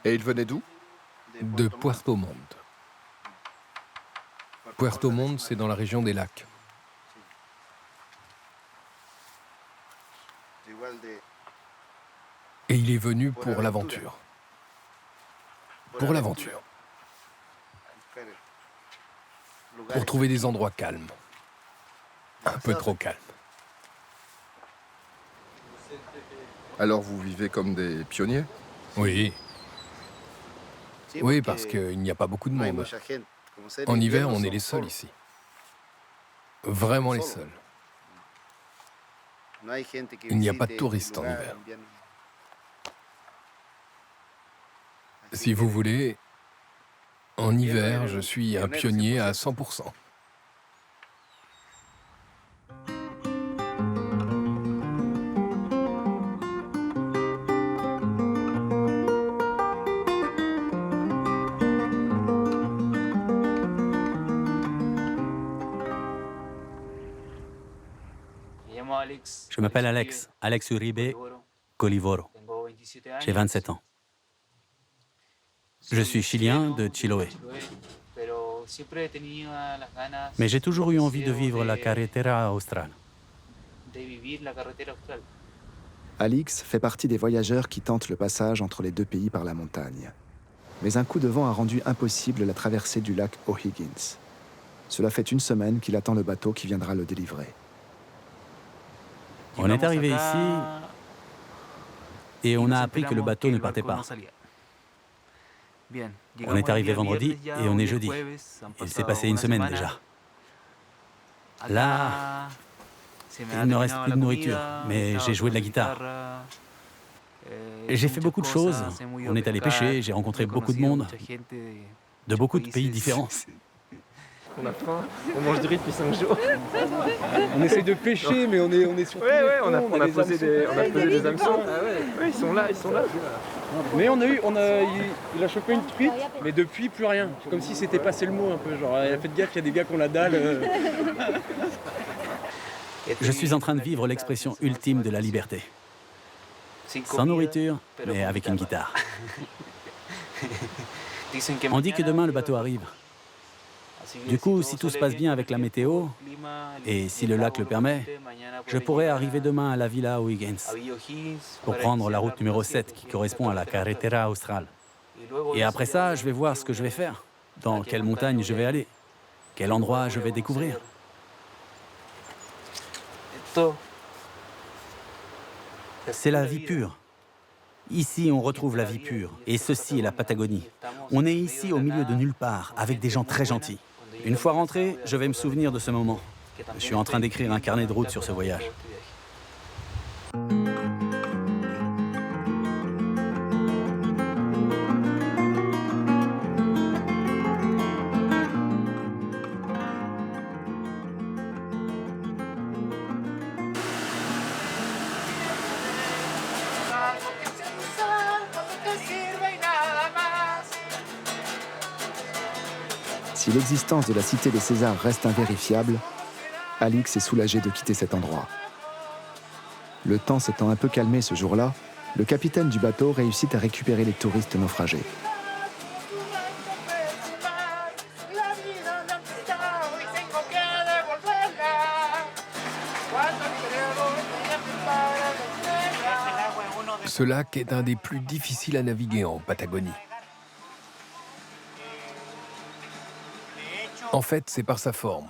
Et ils venaient d'où? De Puerto Montt. Puerto Montt, c'est dans la région des lacs. Et il est venu pour l'aventure. Pour l'aventure. Pour trouver des endroits calmes. Un peu trop calmes. Alors vous vivez comme des pionniers? Oui. Oui, parce qu'il n'y a pas beaucoup de monde. En hiver, on est les seuls ici. Vraiment les seuls. Il n'y a pas de touristes en hiver. Si vous voulez, en hiver, je suis un pionnier à 100%. Je m'appelle Alex, Alex Uribe Colivoro. J'ai 27 ans. Je suis chilien de Chiloé. Mais j'ai toujours eu envie de vivre la carretera austral. Alix fait partie des voyageurs qui tentent le passage entre les deux pays par la montagne. Mais un coup de vent a rendu impossible la traversée du lac O'Higgins. Cela fait une semaine qu'il attend le bateau qui viendra le délivrer. On est arrivé ici et on a appris que le bateau ne partait pas. On est arrivé vendredi et on est jeudi. Il s'est passé une semaine déjà. Là, il ne reste plus de nourriture, mais j'ai joué de la guitare. J'ai fait beaucoup de choses. On est allé pêcher, j'ai rencontré beaucoup de monde, de beaucoup de pays différents. On a faim, on mange du riz depuis 5 jours. On essaye de pêcher, mais on est sur. Ouais, on a posé des hameçons. Ouais, ils sont là. Mais il a chopé une truite, mais depuis plus rien. Comme si c'était passé le mot un peu. Genre, faites gaffe, il y a des gars qui ont la dalle. Je suis en train de vivre l'expression ultime de la liberté. Sans nourriture, mais avec une guitare. On dit que demain le bateau arrive. Du coup, si tout se passe bien avec la météo, et si le lac le permet, je pourrais arriver demain à la Villa O'Higgins pour prendre la route numéro 7 qui correspond à la carretera austral. Et après ça, je vais voir ce que je vais faire, dans quelle montagne je vais aller, quel endroit je vais découvrir. C'est la vie pure. Ici, on retrouve la vie pure. Et ceci est la Patagonie. On est ici au milieu de nulle part, avec des gens très gentils. Une fois rentré, je vais me souvenir de ce moment. Je suis en train d'écrire un carnet de route sur ce voyage. Si l'existence de la cité des Césars reste invérifiable, Alix est soulagé de quitter cet endroit. Le temps s'étant un peu calmé ce jour-là, le capitaine du bateau réussit à récupérer les touristes naufragés. Ce lac est un des plus difficiles à naviguer en Patagonie. En fait, c'est par sa forme.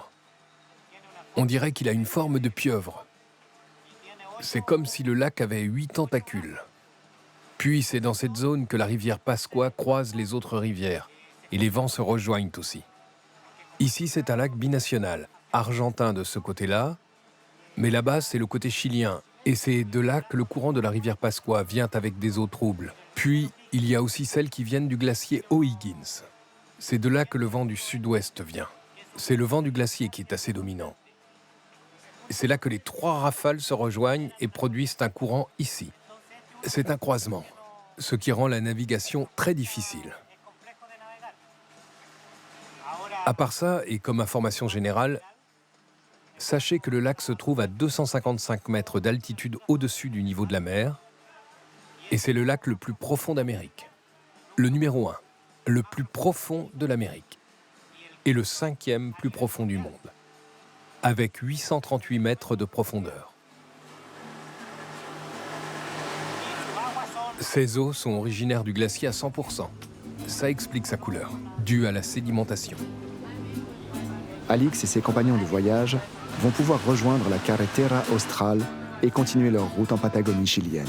On dirait qu'il a une forme de pieuvre. C'est comme si le lac avait 8 tentacules. Puis c'est dans cette zone que la rivière Pascua croise les autres rivières, et les vents se rejoignent aussi. Ici, c'est un lac binational, argentin de ce côté-là, mais là-bas, c'est le côté chilien, et c'est de là que le courant de la rivière Pascua vient avec des eaux troubles. Puis, il y a aussi celles qui viennent du glacier O'Higgins. C'est de là que le vent du sud-ouest vient. C'est le vent du glacier qui est assez dominant. C'est là que les 3 rafales se rejoignent et produisent un courant ici. C'est un croisement, ce qui rend la navigation très difficile. À part ça, et comme information générale, sachez que le lac se trouve à 255 mètres d'altitude au-dessus du niveau de la mer, et c'est le lac le plus profond d'Amérique. Le numéro 1. Le plus profond de l'Amérique et le 5e plus profond du monde, avec 838 mètres de profondeur. Ces eaux sont originaires du glacier à 100%. Ça explique sa couleur, due à la sédimentation. Alix et ses compagnons de voyage vont pouvoir rejoindre la Carretera Austral et continuer leur route en Patagonie chilienne.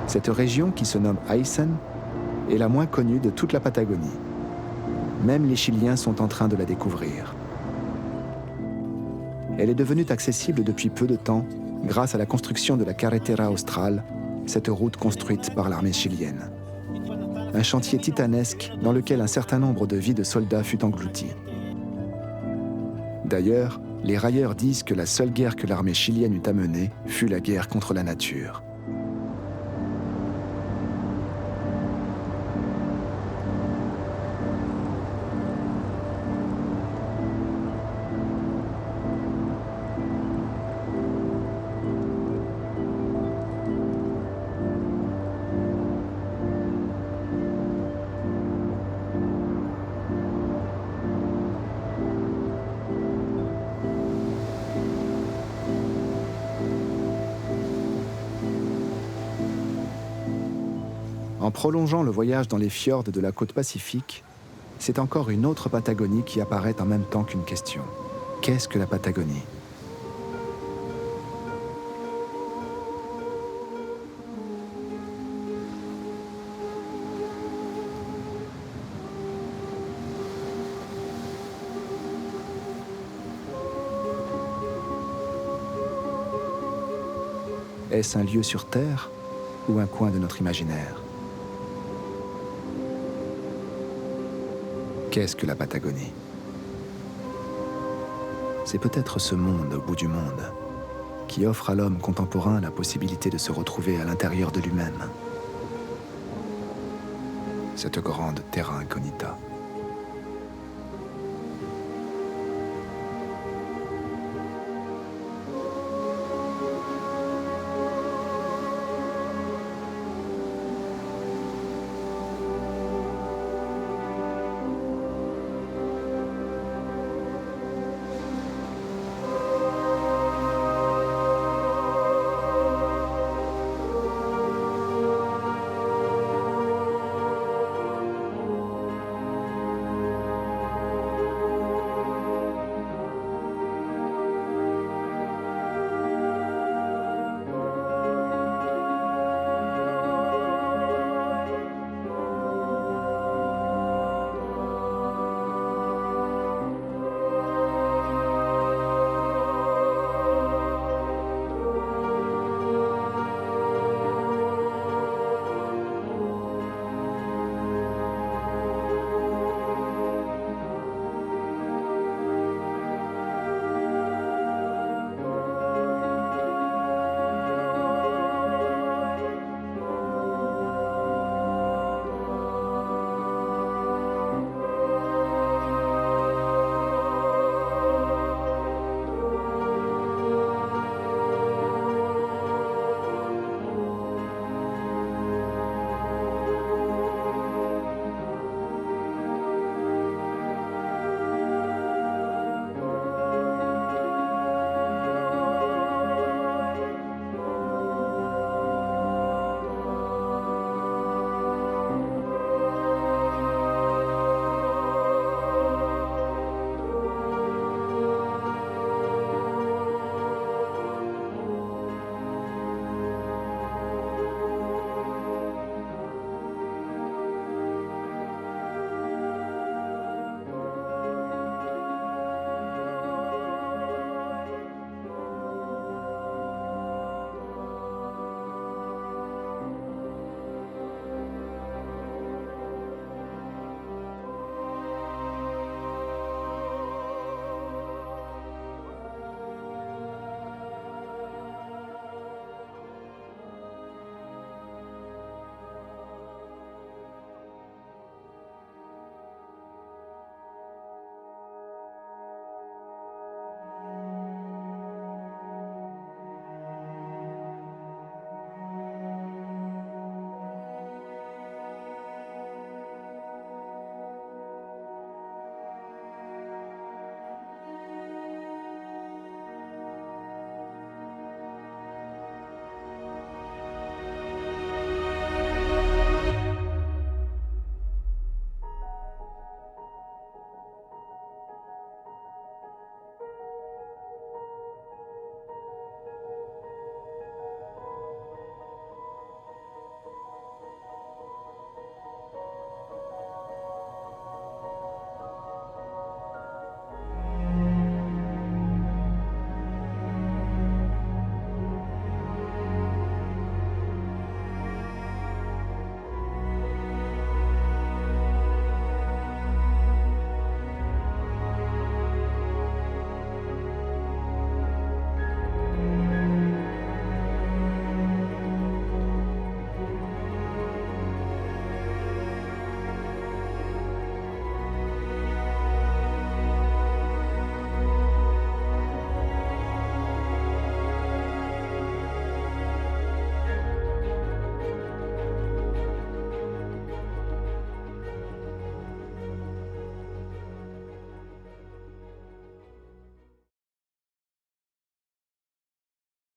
Cette région, qui se nomme Aysén, est la moins connue de toute la Patagonie. Même les Chiliens sont en train de la découvrir. Elle est devenue accessible depuis peu de temps grâce à la construction de la Carretera Austral, cette route construite par l'armée chilienne. Un chantier titanesque dans lequel un certain nombre de vies de soldats fut englouti. D'ailleurs, les railleurs disent que la seule guerre que l'armée chilienne eut à mener fut la guerre contre la nature. En prolongeant le voyage dans les fjords de la côte pacifique, c'est encore une autre Patagonie qui apparaît en même temps qu'une question. Qu'est-ce que la Patagonie ? Est-ce un lieu sur Terre ou un coin de notre imaginaire ? Qu'est-ce que la Patagonie ? C'est peut-être ce monde au bout du monde qui offre à l'homme contemporain la possibilité de se retrouver à l'intérieur de lui-même. Cette grande terra incognita.